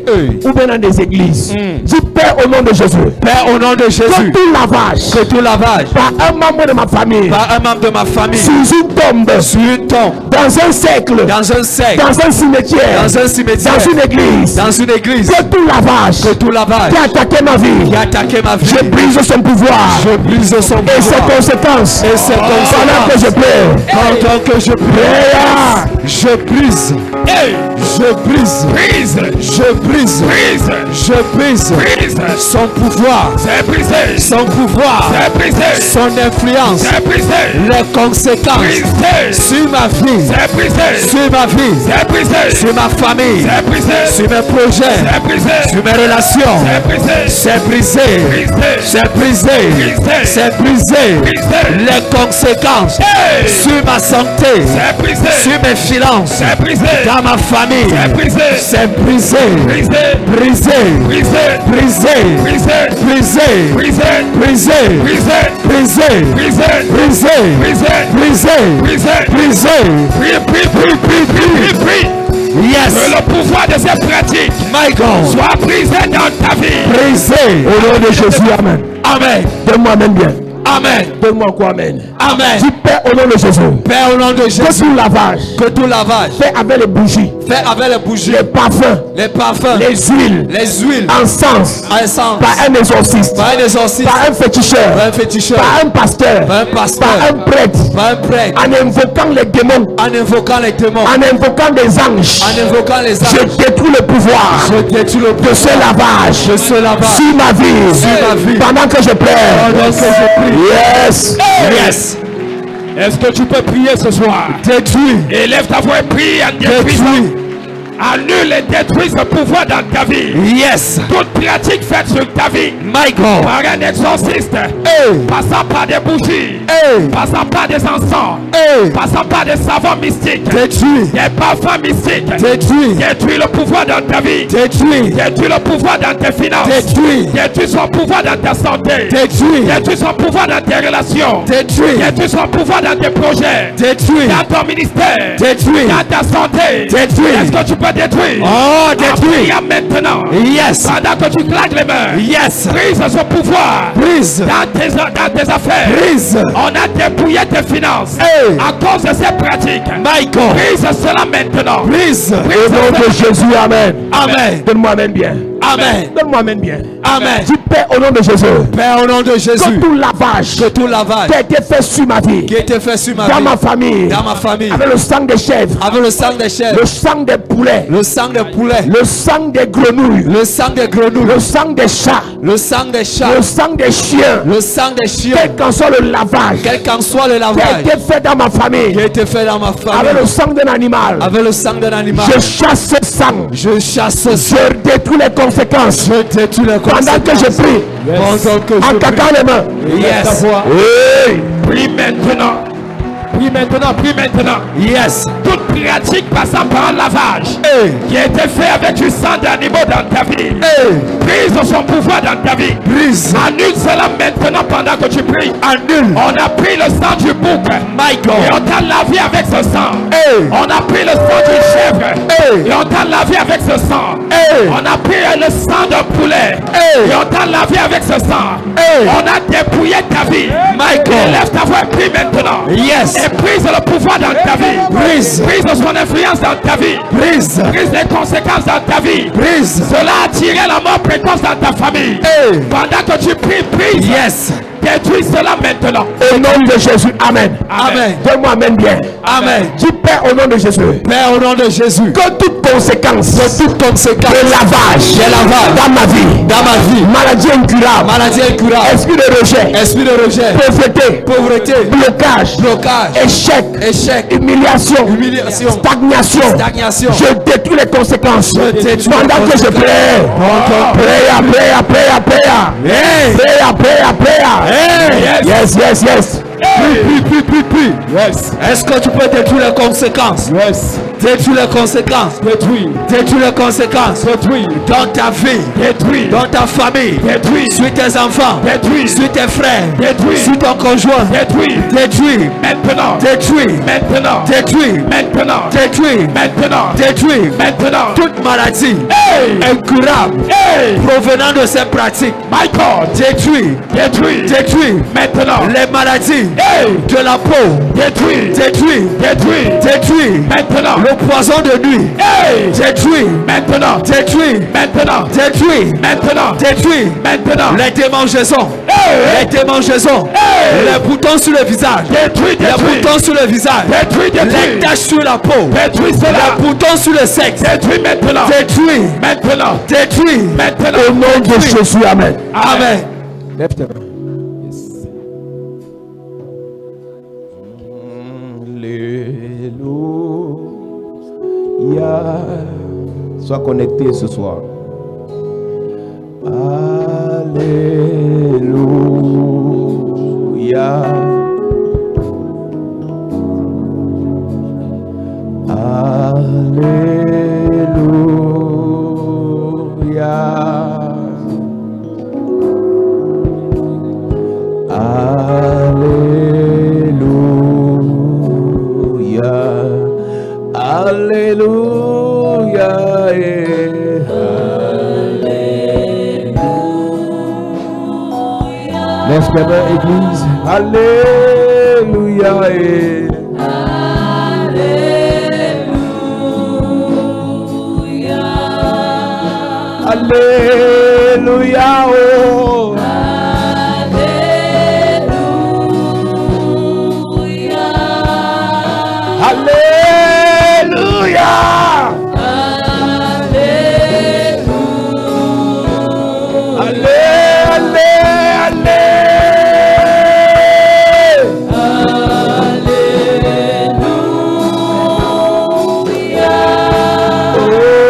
Speaker 1: Ou bien dans des églises. Dis Père au nom de Jésus.
Speaker 4: Père, au nom de
Speaker 1: Que
Speaker 4: Jésus.
Speaker 1: tout lavage
Speaker 4: Que tout lavage.
Speaker 1: par un membre de ma famille,
Speaker 4: Par un membre de ma famille.
Speaker 1: sous une tombe,
Speaker 4: Sur une tombe.
Speaker 1: dans un cercle,
Speaker 4: Dans un cercle.
Speaker 1: dans un cimetière,
Speaker 4: Dans un cimetière.
Speaker 1: dans une église,
Speaker 4: Dans une église.
Speaker 1: que tout lavage
Speaker 4: Que tout lavage.
Speaker 1: qui a attaqué ma vie,
Speaker 4: Qui a attaqué ma vie.
Speaker 1: je brise son pouvoir
Speaker 4: Je brise son
Speaker 1: et ses
Speaker 4: pouvoir.
Speaker 1: conséquences.
Speaker 4: Et ses
Speaker 1: Pendant que je
Speaker 4: conséquences.
Speaker 1: prie,
Speaker 4: Pendant que je prie.
Speaker 1: Prière.
Speaker 4: Je brise. Je brise. Je brise. Je brise. Son pouvoir. Son pouvoir. Son influence. Les conséquences. Sur ma vie. Sur ma vie. Sur ma famille. Sur mes projets. Sur mes relations. C'est brisé. C'est brisé. C'est brisé. Les conséquences. Sur ma santé. Sur mes finances. Dans ma famille. C'est brisé. Brisé. Brisé. Brisé. Brisé. Brisé. Brisé. Brisé. Yes.
Speaker 1: Que le pouvoir de ces pratiques
Speaker 4: My God.
Speaker 1: soit brisé dans ta vie.
Speaker 4: Brisé.
Speaker 1: Au nom de Jésus, amen.
Speaker 4: Amen.
Speaker 1: Donne-moi amen bien.
Speaker 4: Amen.
Speaker 1: Donne-moi encore amen.
Speaker 4: Amen.
Speaker 1: Dis Père au nom de Jésus.
Speaker 4: Père, au nom de
Speaker 1: Que
Speaker 4: Jésus.
Speaker 1: tout lavage
Speaker 4: Que tout lavage.
Speaker 1: fait avec les bougies,
Speaker 4: Fait avec les bougies.
Speaker 1: les parfums,
Speaker 4: Les parfums.
Speaker 1: les huiles,
Speaker 4: Les huiles.
Speaker 1: encens,
Speaker 4: Encens.
Speaker 1: par un exorciste,
Speaker 4: Par un exorciste.
Speaker 1: par un féticheur,
Speaker 4: Par un féticheur.
Speaker 1: par un pasteur,
Speaker 4: Par un pasteur.
Speaker 1: par un prêtre,
Speaker 4: Par un prêtre.
Speaker 1: en invoquant les démons,
Speaker 4: En invoquant les démons.
Speaker 1: en invoquant des anges.
Speaker 4: En invoquant les
Speaker 1: Je
Speaker 4: anges.
Speaker 1: détruis le pouvoir
Speaker 4: Je détruis le
Speaker 1: de ce lavage
Speaker 4: de ce lavage.
Speaker 1: sur ma vie,
Speaker 4: Sur ma vie.
Speaker 1: pendant que je
Speaker 4: Pendant
Speaker 1: prie.
Speaker 4: que je prie.
Speaker 1: Yes.
Speaker 4: Yes.
Speaker 1: Est-ce que tu peux prier ce soir?
Speaker 4: Détruis.
Speaker 1: Élève ta voix et prie en détruisant.
Speaker 4: Détruis.
Speaker 1: Annule et détruis ce pouvoir dans ta vie.
Speaker 5: Yes.
Speaker 1: Toute pratique faite sur ta vie.
Speaker 5: My God.
Speaker 1: Par un exorciste. Passant par des bougies. Passant par des encens. Passant par des savons mystiques.
Speaker 5: Détruis.
Speaker 1: Des parfums mystiques.
Speaker 5: Détruis.
Speaker 1: Détruis le pouvoir dans ta vie.
Speaker 5: Détruis.
Speaker 1: Détruis le pouvoir dans tes finances.
Speaker 5: Détruis.
Speaker 1: Détruis son pouvoir dans ta santé.
Speaker 5: Détruis.
Speaker 1: Détruis son pouvoir dans tes relations.
Speaker 5: Détruis.
Speaker 1: Détruis son pouvoir dans tes projets.
Speaker 5: Détruis.
Speaker 1: Dans ton ministère.
Speaker 5: Détruis.
Speaker 1: Dans ta santé.
Speaker 5: Détruis.
Speaker 1: Est-ce que tu peux détruire?
Speaker 5: Oh, détruis.
Speaker 1: Maintenant.
Speaker 5: Yes.
Speaker 1: Pendant que tu claques les mains.
Speaker 5: Yes.
Speaker 1: Brise ce pouvoir.
Speaker 5: Brise.
Speaker 1: Dans tes affaires.
Speaker 5: Brise.
Speaker 1: On a dépouillé tes finances. À cause de ces pratiques.
Speaker 5: My God.
Speaker 1: Brise cela maintenant.
Speaker 5: Brise.
Speaker 1: Au nom de
Speaker 5: Jésus, amen.
Speaker 1: Amen.
Speaker 5: Donne-moi amen bien.
Speaker 1: Amen.
Speaker 5: Donne-moi amen bien.
Speaker 1: Amen.
Speaker 5: Dis Père au nom de Jésus.
Speaker 4: Père, au nom de Jésus,
Speaker 5: Que tout lavage.
Speaker 4: que tout lavage
Speaker 5: qui a été fait sur ma vie.
Speaker 4: qui a été fait sur ma
Speaker 5: Dans
Speaker 4: vie,
Speaker 5: ma famille.
Speaker 4: dans ma famille,
Speaker 5: Avec le sang des chèvres.
Speaker 4: avec le sang des chèvres,
Speaker 5: Le sang des poulets.
Speaker 4: le sang des poulets,
Speaker 5: Le sang des grenouilles.
Speaker 4: le sang des grenouilles,
Speaker 5: Le sang des chats.
Speaker 4: le sang des chats,
Speaker 5: Le sang des chiens.
Speaker 4: le sang des chiens,
Speaker 5: Quel qu'en soit le lavage.
Speaker 4: quel qu'en soit le
Speaker 5: Qui a
Speaker 4: lavage
Speaker 5: été fait dans ma famille.
Speaker 4: qui a été fait dans ma
Speaker 5: Avec
Speaker 4: famille,
Speaker 5: le sang d'un animal.
Speaker 4: avec le sang d'un animal,
Speaker 5: Je chasse ce sang.
Speaker 4: je chasse ce sang,
Speaker 5: Je détruis les conséquences.
Speaker 4: je détruis les
Speaker 5: Pendant que je prie.
Speaker 4: Pendant que
Speaker 5: En
Speaker 4: je
Speaker 5: claquant les mains.
Speaker 4: Yes.
Speaker 5: Oui.
Speaker 1: Prie maintenant. Prie maintenant, prie maintenant.
Speaker 5: Yes.
Speaker 1: Toute pratique passant par un lavage qui a été fait avec du sang d'animaux dans ta vie. Brise son pouvoir dans ta vie.
Speaker 5: Brise.
Speaker 1: Annule cela maintenant pendant que tu pries.
Speaker 5: Annule.
Speaker 1: On a pris le sang du bouc.
Speaker 5: My
Speaker 1: Et
Speaker 5: God.
Speaker 1: on t'a lavé avec ce sang.
Speaker 5: Hey.
Speaker 1: On a pris le sang d'une chèvre.
Speaker 5: Hey.
Speaker 1: Et on t'a lavé avec ce sang.
Speaker 5: Hey.
Speaker 1: On a pris le sang d'un poulet.
Speaker 5: Hey.
Speaker 1: Et on t'a lavé avec ce sang.
Speaker 5: Hey.
Speaker 1: On a dépouillé ta vie.
Speaker 5: My God.
Speaker 1: Élève ta voix, prie maintenant.
Speaker 5: Yes.
Speaker 1: Et brise le pouvoir dans ta vie.
Speaker 5: Brise.
Speaker 1: Brise son influence dans ta vie.
Speaker 5: Brise.
Speaker 1: Brise les conséquences dans ta vie.
Speaker 5: Brise.
Speaker 1: Cela a tiré la mort précoce dans ta famille.
Speaker 5: Hey.
Speaker 1: Pendant que tu pries, brise.
Speaker 5: Yes.
Speaker 1: Détruis cela maintenant.
Speaker 5: Au nom de Jésus. Amen.
Speaker 1: Amen.
Speaker 5: Donne-moi amen bien.
Speaker 4: Amen.
Speaker 5: Dis Père au nom de Jésus.
Speaker 4: Père, au nom de Jésus,
Speaker 5: Que toute conséquence.
Speaker 4: toute conséquence
Speaker 5: De lavage.
Speaker 4: de lavage
Speaker 5: Dans ma vie.
Speaker 4: dans ma vie,
Speaker 5: Maladie incurable.
Speaker 4: maladie incurable,
Speaker 5: Esprit de rejet.
Speaker 4: esprit de rejet,
Speaker 5: Pauvreté.
Speaker 4: pauvreté,
Speaker 5: Blocage.
Speaker 4: blocage,
Speaker 5: Échec.
Speaker 4: échec,
Speaker 5: Humiliation.
Speaker 4: humiliation,
Speaker 5: Stagnation.
Speaker 4: stagnation.
Speaker 5: Je détruis les conséquences.
Speaker 4: Je détruis
Speaker 5: Pendant
Speaker 4: les
Speaker 5: que je
Speaker 4: conséquences.
Speaker 5: prie. Prie. Yes.
Speaker 4: Puis. Yes. Est-ce que tu peux détruire les conséquences?
Speaker 1: Yes.
Speaker 4: Détruire les conséquences.
Speaker 1: Détruis.
Speaker 4: Détruire les conséquences.
Speaker 1: Détruis.
Speaker 4: Dans ta vie.
Speaker 1: Détruis.
Speaker 4: Dans ta famille.
Speaker 1: Détruis.
Speaker 4: Sur tes enfants.
Speaker 1: Détruis.
Speaker 4: Sur tes frères.
Speaker 1: Détruis.
Speaker 4: Sur ton conjoint.
Speaker 1: Détruis.
Speaker 4: Détruire.
Speaker 1: Maintenant.
Speaker 4: Détruire.
Speaker 1: Maintenant.
Speaker 4: Détruire.
Speaker 1: Maintenant.
Speaker 4: Détruire.
Speaker 1: Maintenant.
Speaker 4: Détruire.
Speaker 1: Maintenant.
Speaker 4: Toute maladie
Speaker 1: Hey.
Speaker 4: incurable
Speaker 1: Hey.
Speaker 4: provenant de ces pratiques.
Speaker 1: My God.
Speaker 4: Détruire.
Speaker 1: Détruis.
Speaker 4: Détruire.
Speaker 1: Maintenant.
Speaker 4: Les maladies
Speaker 1: Hey.
Speaker 4: de la peau.
Speaker 1: Détruis.
Speaker 4: Détruire.
Speaker 1: Détruis.
Speaker 4: Détruire.
Speaker 1: Maintenant.
Speaker 4: Le poison de nuit.
Speaker 1: Hey.
Speaker 4: Détruire.
Speaker 1: Maintenant.
Speaker 4: Détruire.
Speaker 1: Maintenant.
Speaker 4: Détruire.
Speaker 1: Maintenant.
Speaker 4: Détruire.
Speaker 1: Maintenant.
Speaker 4: Les démangeaisons.
Speaker 1: Hey.
Speaker 4: Les démangeaisons.
Speaker 1: Hey.
Speaker 4: Les boutons sur le visage.
Speaker 1: Détruis.
Speaker 4: Les
Speaker 1: Détruis.
Speaker 4: boutons sur le visage.
Speaker 1: Détruis.
Speaker 4: Les
Speaker 1: Détruis.
Speaker 4: taches sur la peau.
Speaker 1: Détruis cela.
Speaker 4: Les boutons sur le sexe.
Speaker 1: Détruis maintenant.
Speaker 4: Détruire.
Speaker 1: Maintenant.
Speaker 4: Détruire.
Speaker 1: Maintenant.
Speaker 5: Au nom de Jésus. Amen.
Speaker 4: Amen.
Speaker 1: Lève tes mains. Alléluia. Sois connecté ce soir. Alléluia. Alléluia. Alléluia. Alléluia. Lève tes mains, Église. Alléluia. Alléluia. Oh. Alléluia. Oh.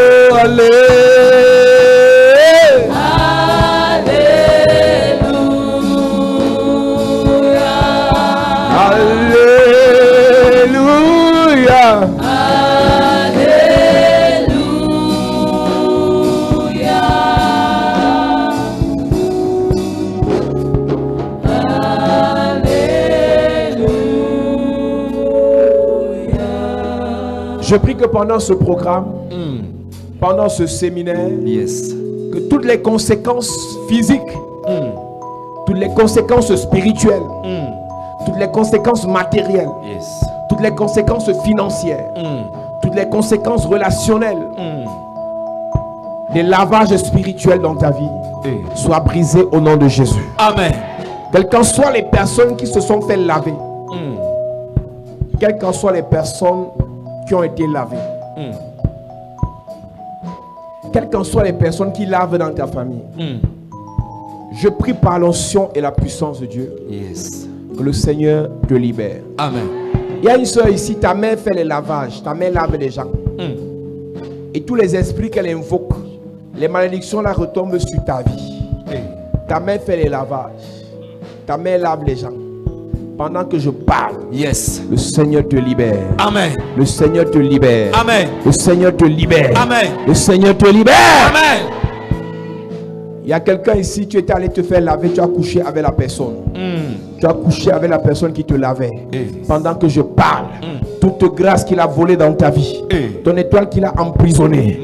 Speaker 1: Je prie que pendant ce programme, pendant ce séminaire, que toutes les conséquences physiques, toutes les conséquences spirituelles, toutes les conséquences matérielles, toutes les conséquences financières, toutes les conséquences relationnelles, les lavages spirituels dans ta vie soient brisés au nom de Jésus.
Speaker 4: Amen.
Speaker 1: Quelles qu'en soient les personnes qui se sont fait laver, quelles qu'en soient les personnes qui ont été lavées, quelles qu'en soient les personnes qui lavent dans ta famille, je prie par l'onction et la puissance de Dieu que le Seigneur te libère.
Speaker 4: Amen.
Speaker 1: Il y a une soeur ici, ta mère fait les lavages, ta mère lave les gens. Et tous les esprits qu'elle invoque, les malédictions la retombent sur ta vie. Ta mère fait les lavages, ta mère lave les gens. Pendant que je parle, le Seigneur te libère.
Speaker 4: Amen.
Speaker 1: Le Seigneur te libère.
Speaker 4: Amen.
Speaker 1: Le Seigneur te libère.
Speaker 4: Amen.
Speaker 1: Le Seigneur te libère.
Speaker 4: Amen.
Speaker 1: Il y a quelqu'un ici, tu étais allé te faire laver, tu as couché avec la personne. Tu as couché avec la personne qui te lavait. Pendant que je parle, toute grâce qu'il a volée dans ta vie, ton étoile qu'il a emprisonnée,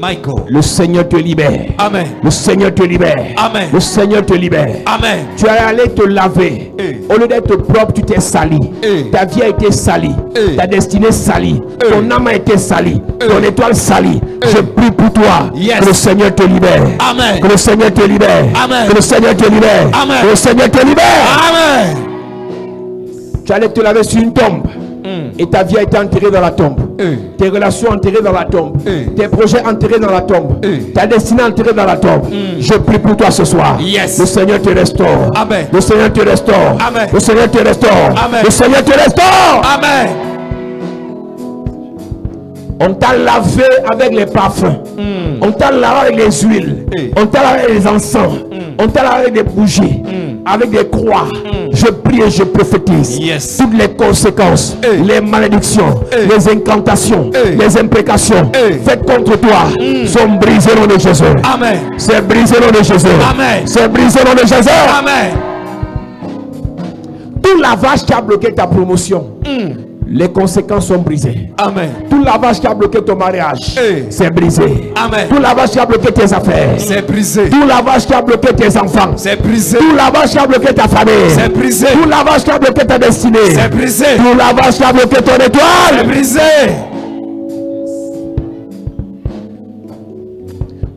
Speaker 1: le Seigneur te libère.
Speaker 4: Amen.
Speaker 1: Le Seigneur te libère.
Speaker 4: Amen.
Speaker 1: Le Seigneur te libère.
Speaker 4: Amen.
Speaker 1: Tu es allé te laver. Au lieu d'être propre, tu t'es sali. Ta vie a été salie. Ta destinée salie. Ton âme a été salie. Ton étoile salie. Je prie pour toi. Que le Seigneur te libère.
Speaker 4: Amen.
Speaker 1: Que le Seigneur te libère.
Speaker 4: Amen.
Speaker 1: Que le Seigneur te libère.
Speaker 4: Amen.
Speaker 1: Que le Seigneur te libère.
Speaker 4: Amen.
Speaker 1: Tu allais te laver sur une tombe. Et ta vie a été enterrée dans la tombe. Tes relations enterrées dans la tombe. Tes projets enterrés dans la tombe. Ta destinée enterrée dans la tombe. Je prie pour toi ce soir. Le Seigneur te restaure.
Speaker 4: Amen.
Speaker 1: Le Seigneur te restaure.
Speaker 4: Amen.
Speaker 1: Le Seigneur te restaure.
Speaker 4: Amen.
Speaker 1: Le Seigneur te restaure.
Speaker 4: Amen.
Speaker 1: On t'a lavé avec les parfums. On t'a lavé avec les huiles. On t'a lavé avec les encens. On t'a lavé avec des bougies. Avec des croix. Je prie et je prophétise. Toutes les conséquences, les malédictions, les incantations, les imprécations faites contre toi sont brisées au nom de Jésus.
Speaker 4: Amen.
Speaker 1: C'est brisé au nom de Jésus.
Speaker 4: Amen.
Speaker 1: C'est brisé au nom de Jésus.
Speaker 4: Amen.
Speaker 1: Tout lavage qui a bloqué ta promotion, les conséquences sont brisées.
Speaker 4: Amen.
Speaker 1: Tout lavage qui a bloqué ton mariage, c'est brisé.
Speaker 4: Amen.
Speaker 1: Tout lavage qui a bloqué tes affaires,
Speaker 4: C'est brisé.
Speaker 1: tout lavage qui a bloqué tes enfants,
Speaker 4: C'est brisé.
Speaker 1: tout lavage qui a bloqué ta famille,
Speaker 4: C'est brisé.
Speaker 1: tout lavage qui a bloqué ta destinée,
Speaker 4: C'est brisé.
Speaker 1: tout lavage qui a bloqué ton
Speaker 4: C'est
Speaker 1: étoile.
Speaker 4: brisé.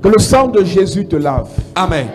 Speaker 1: Que le sang de Jésus te lave.
Speaker 4: Amen.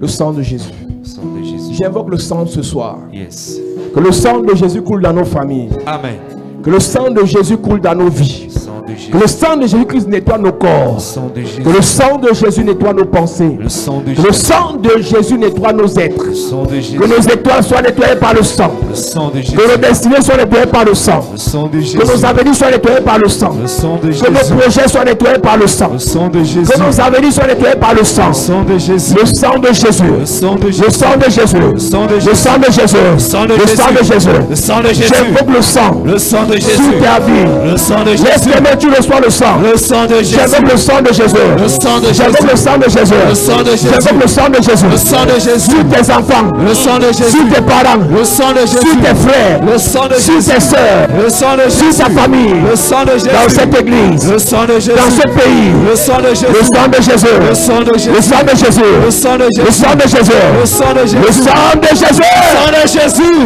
Speaker 1: Le sang de Jésus.
Speaker 4: Sang de Jésus.
Speaker 1: J'invoque le sang ce soir.
Speaker 4: Yes.
Speaker 1: Que le sang de Jésus coule dans nos familles.
Speaker 4: Amen.
Speaker 1: Que le sang de Jésus coule dans nos vies.
Speaker 4: Sang de Jésus.
Speaker 1: Que le sang de Jésus-Christ nettoie nos corps.
Speaker 4: Sang de Jésus.
Speaker 1: Que le sang de Jésus nettoie nos pensées.
Speaker 4: Le sang de
Speaker 1: Que le
Speaker 4: Jésus.
Speaker 1: sang de Jésus nettoie nos êtres.
Speaker 4: Le sang de Jésus.
Speaker 1: Que nos étoiles soient nettoyées par le sang.
Speaker 4: Le sang de Jésus.
Speaker 1: Que nos destinées soient nettoyées par le sang.
Speaker 4: Le sang de Jésus.
Speaker 1: Que nos avenirs soient nettoyés par le sang.
Speaker 4: Le sang de
Speaker 1: Que nos
Speaker 4: Jésus.
Speaker 1: projets soient nettoyés par le sang.
Speaker 4: Le sang de Jésus.
Speaker 1: Que nos avenirs soient nettoyés par le sang.
Speaker 4: Le sang de Jésus.
Speaker 1: Le sang de Jésus.
Speaker 4: Le sang de
Speaker 1: Le
Speaker 4: Jésus.
Speaker 1: sang de Jésus.
Speaker 4: Le sang de
Speaker 1: Le
Speaker 4: Jésus.
Speaker 1: sang de Jésus.
Speaker 4: Le sang de
Speaker 1: Le sang de
Speaker 4: Jésus.
Speaker 1: Jésus.
Speaker 4: Le sang de Jésus.
Speaker 1: J'invoque le sang
Speaker 4: Le sang de
Speaker 1: sur
Speaker 4: Jésus.
Speaker 1: ta vie.
Speaker 4: Le sang de
Speaker 1: Laisse
Speaker 4: Jésus.
Speaker 1: tes mains, tu reçois le sang.
Speaker 4: Le sang de Jésus.
Speaker 1: J'invoque le sang de Jésus.
Speaker 4: Le sang de
Speaker 1: J'invoque
Speaker 4: Jésus.
Speaker 1: le sang de Jésus.
Speaker 4: Le sang de Jésus.
Speaker 1: J'invoque le sang de Jésus.
Speaker 4: Le sang de Jésus.
Speaker 1: Sur tes enfants.
Speaker 4: Le sang de Jésus.
Speaker 1: Sur tes parents.
Speaker 4: Le sang de
Speaker 1: Sur
Speaker 4: Jésus.
Speaker 1: tes frères.
Speaker 4: Le sang de
Speaker 1: Sur
Speaker 4: Jésus.
Speaker 1: tes soeurs.
Speaker 4: Le sang de
Speaker 1: Sur
Speaker 4: Jésus.
Speaker 1: ta famille.
Speaker 4: Le sang de Jésus.
Speaker 1: Dans cette église.
Speaker 4: Le sang de Jésus.
Speaker 1: Dans ce pays.
Speaker 4: Le sang de Jésus.
Speaker 1: Le sang de Jésus.
Speaker 4: Le sang de Jésus.
Speaker 1: Le sang de Jésus.
Speaker 4: Le sang de Jésus.
Speaker 1: Le sang de Jésus.
Speaker 4: Le sang de Jésus.
Speaker 1: Le sang de Jésus.
Speaker 4: Le sang de Jésus.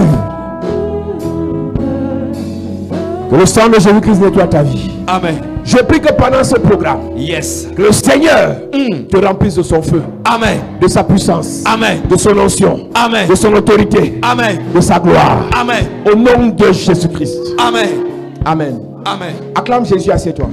Speaker 1: Que le sang de Jésus-Christ nettoie ta vie.
Speaker 4: Amen.
Speaker 1: Je prie que pendant ce programme,
Speaker 4: Yes.
Speaker 1: que le Seigneur te remplisse de son feu,
Speaker 4: Amen.
Speaker 1: de sa puissance,
Speaker 4: Amen.
Speaker 1: de son onction,
Speaker 4: Amen.
Speaker 1: de son autorité,
Speaker 4: Amen.
Speaker 1: de sa gloire.
Speaker 4: Amen.
Speaker 1: Au nom de Jésus-Christ.
Speaker 4: Amen.
Speaker 1: Amen.
Speaker 4: Amen.
Speaker 1: Acclame Jésus, assieds-toi.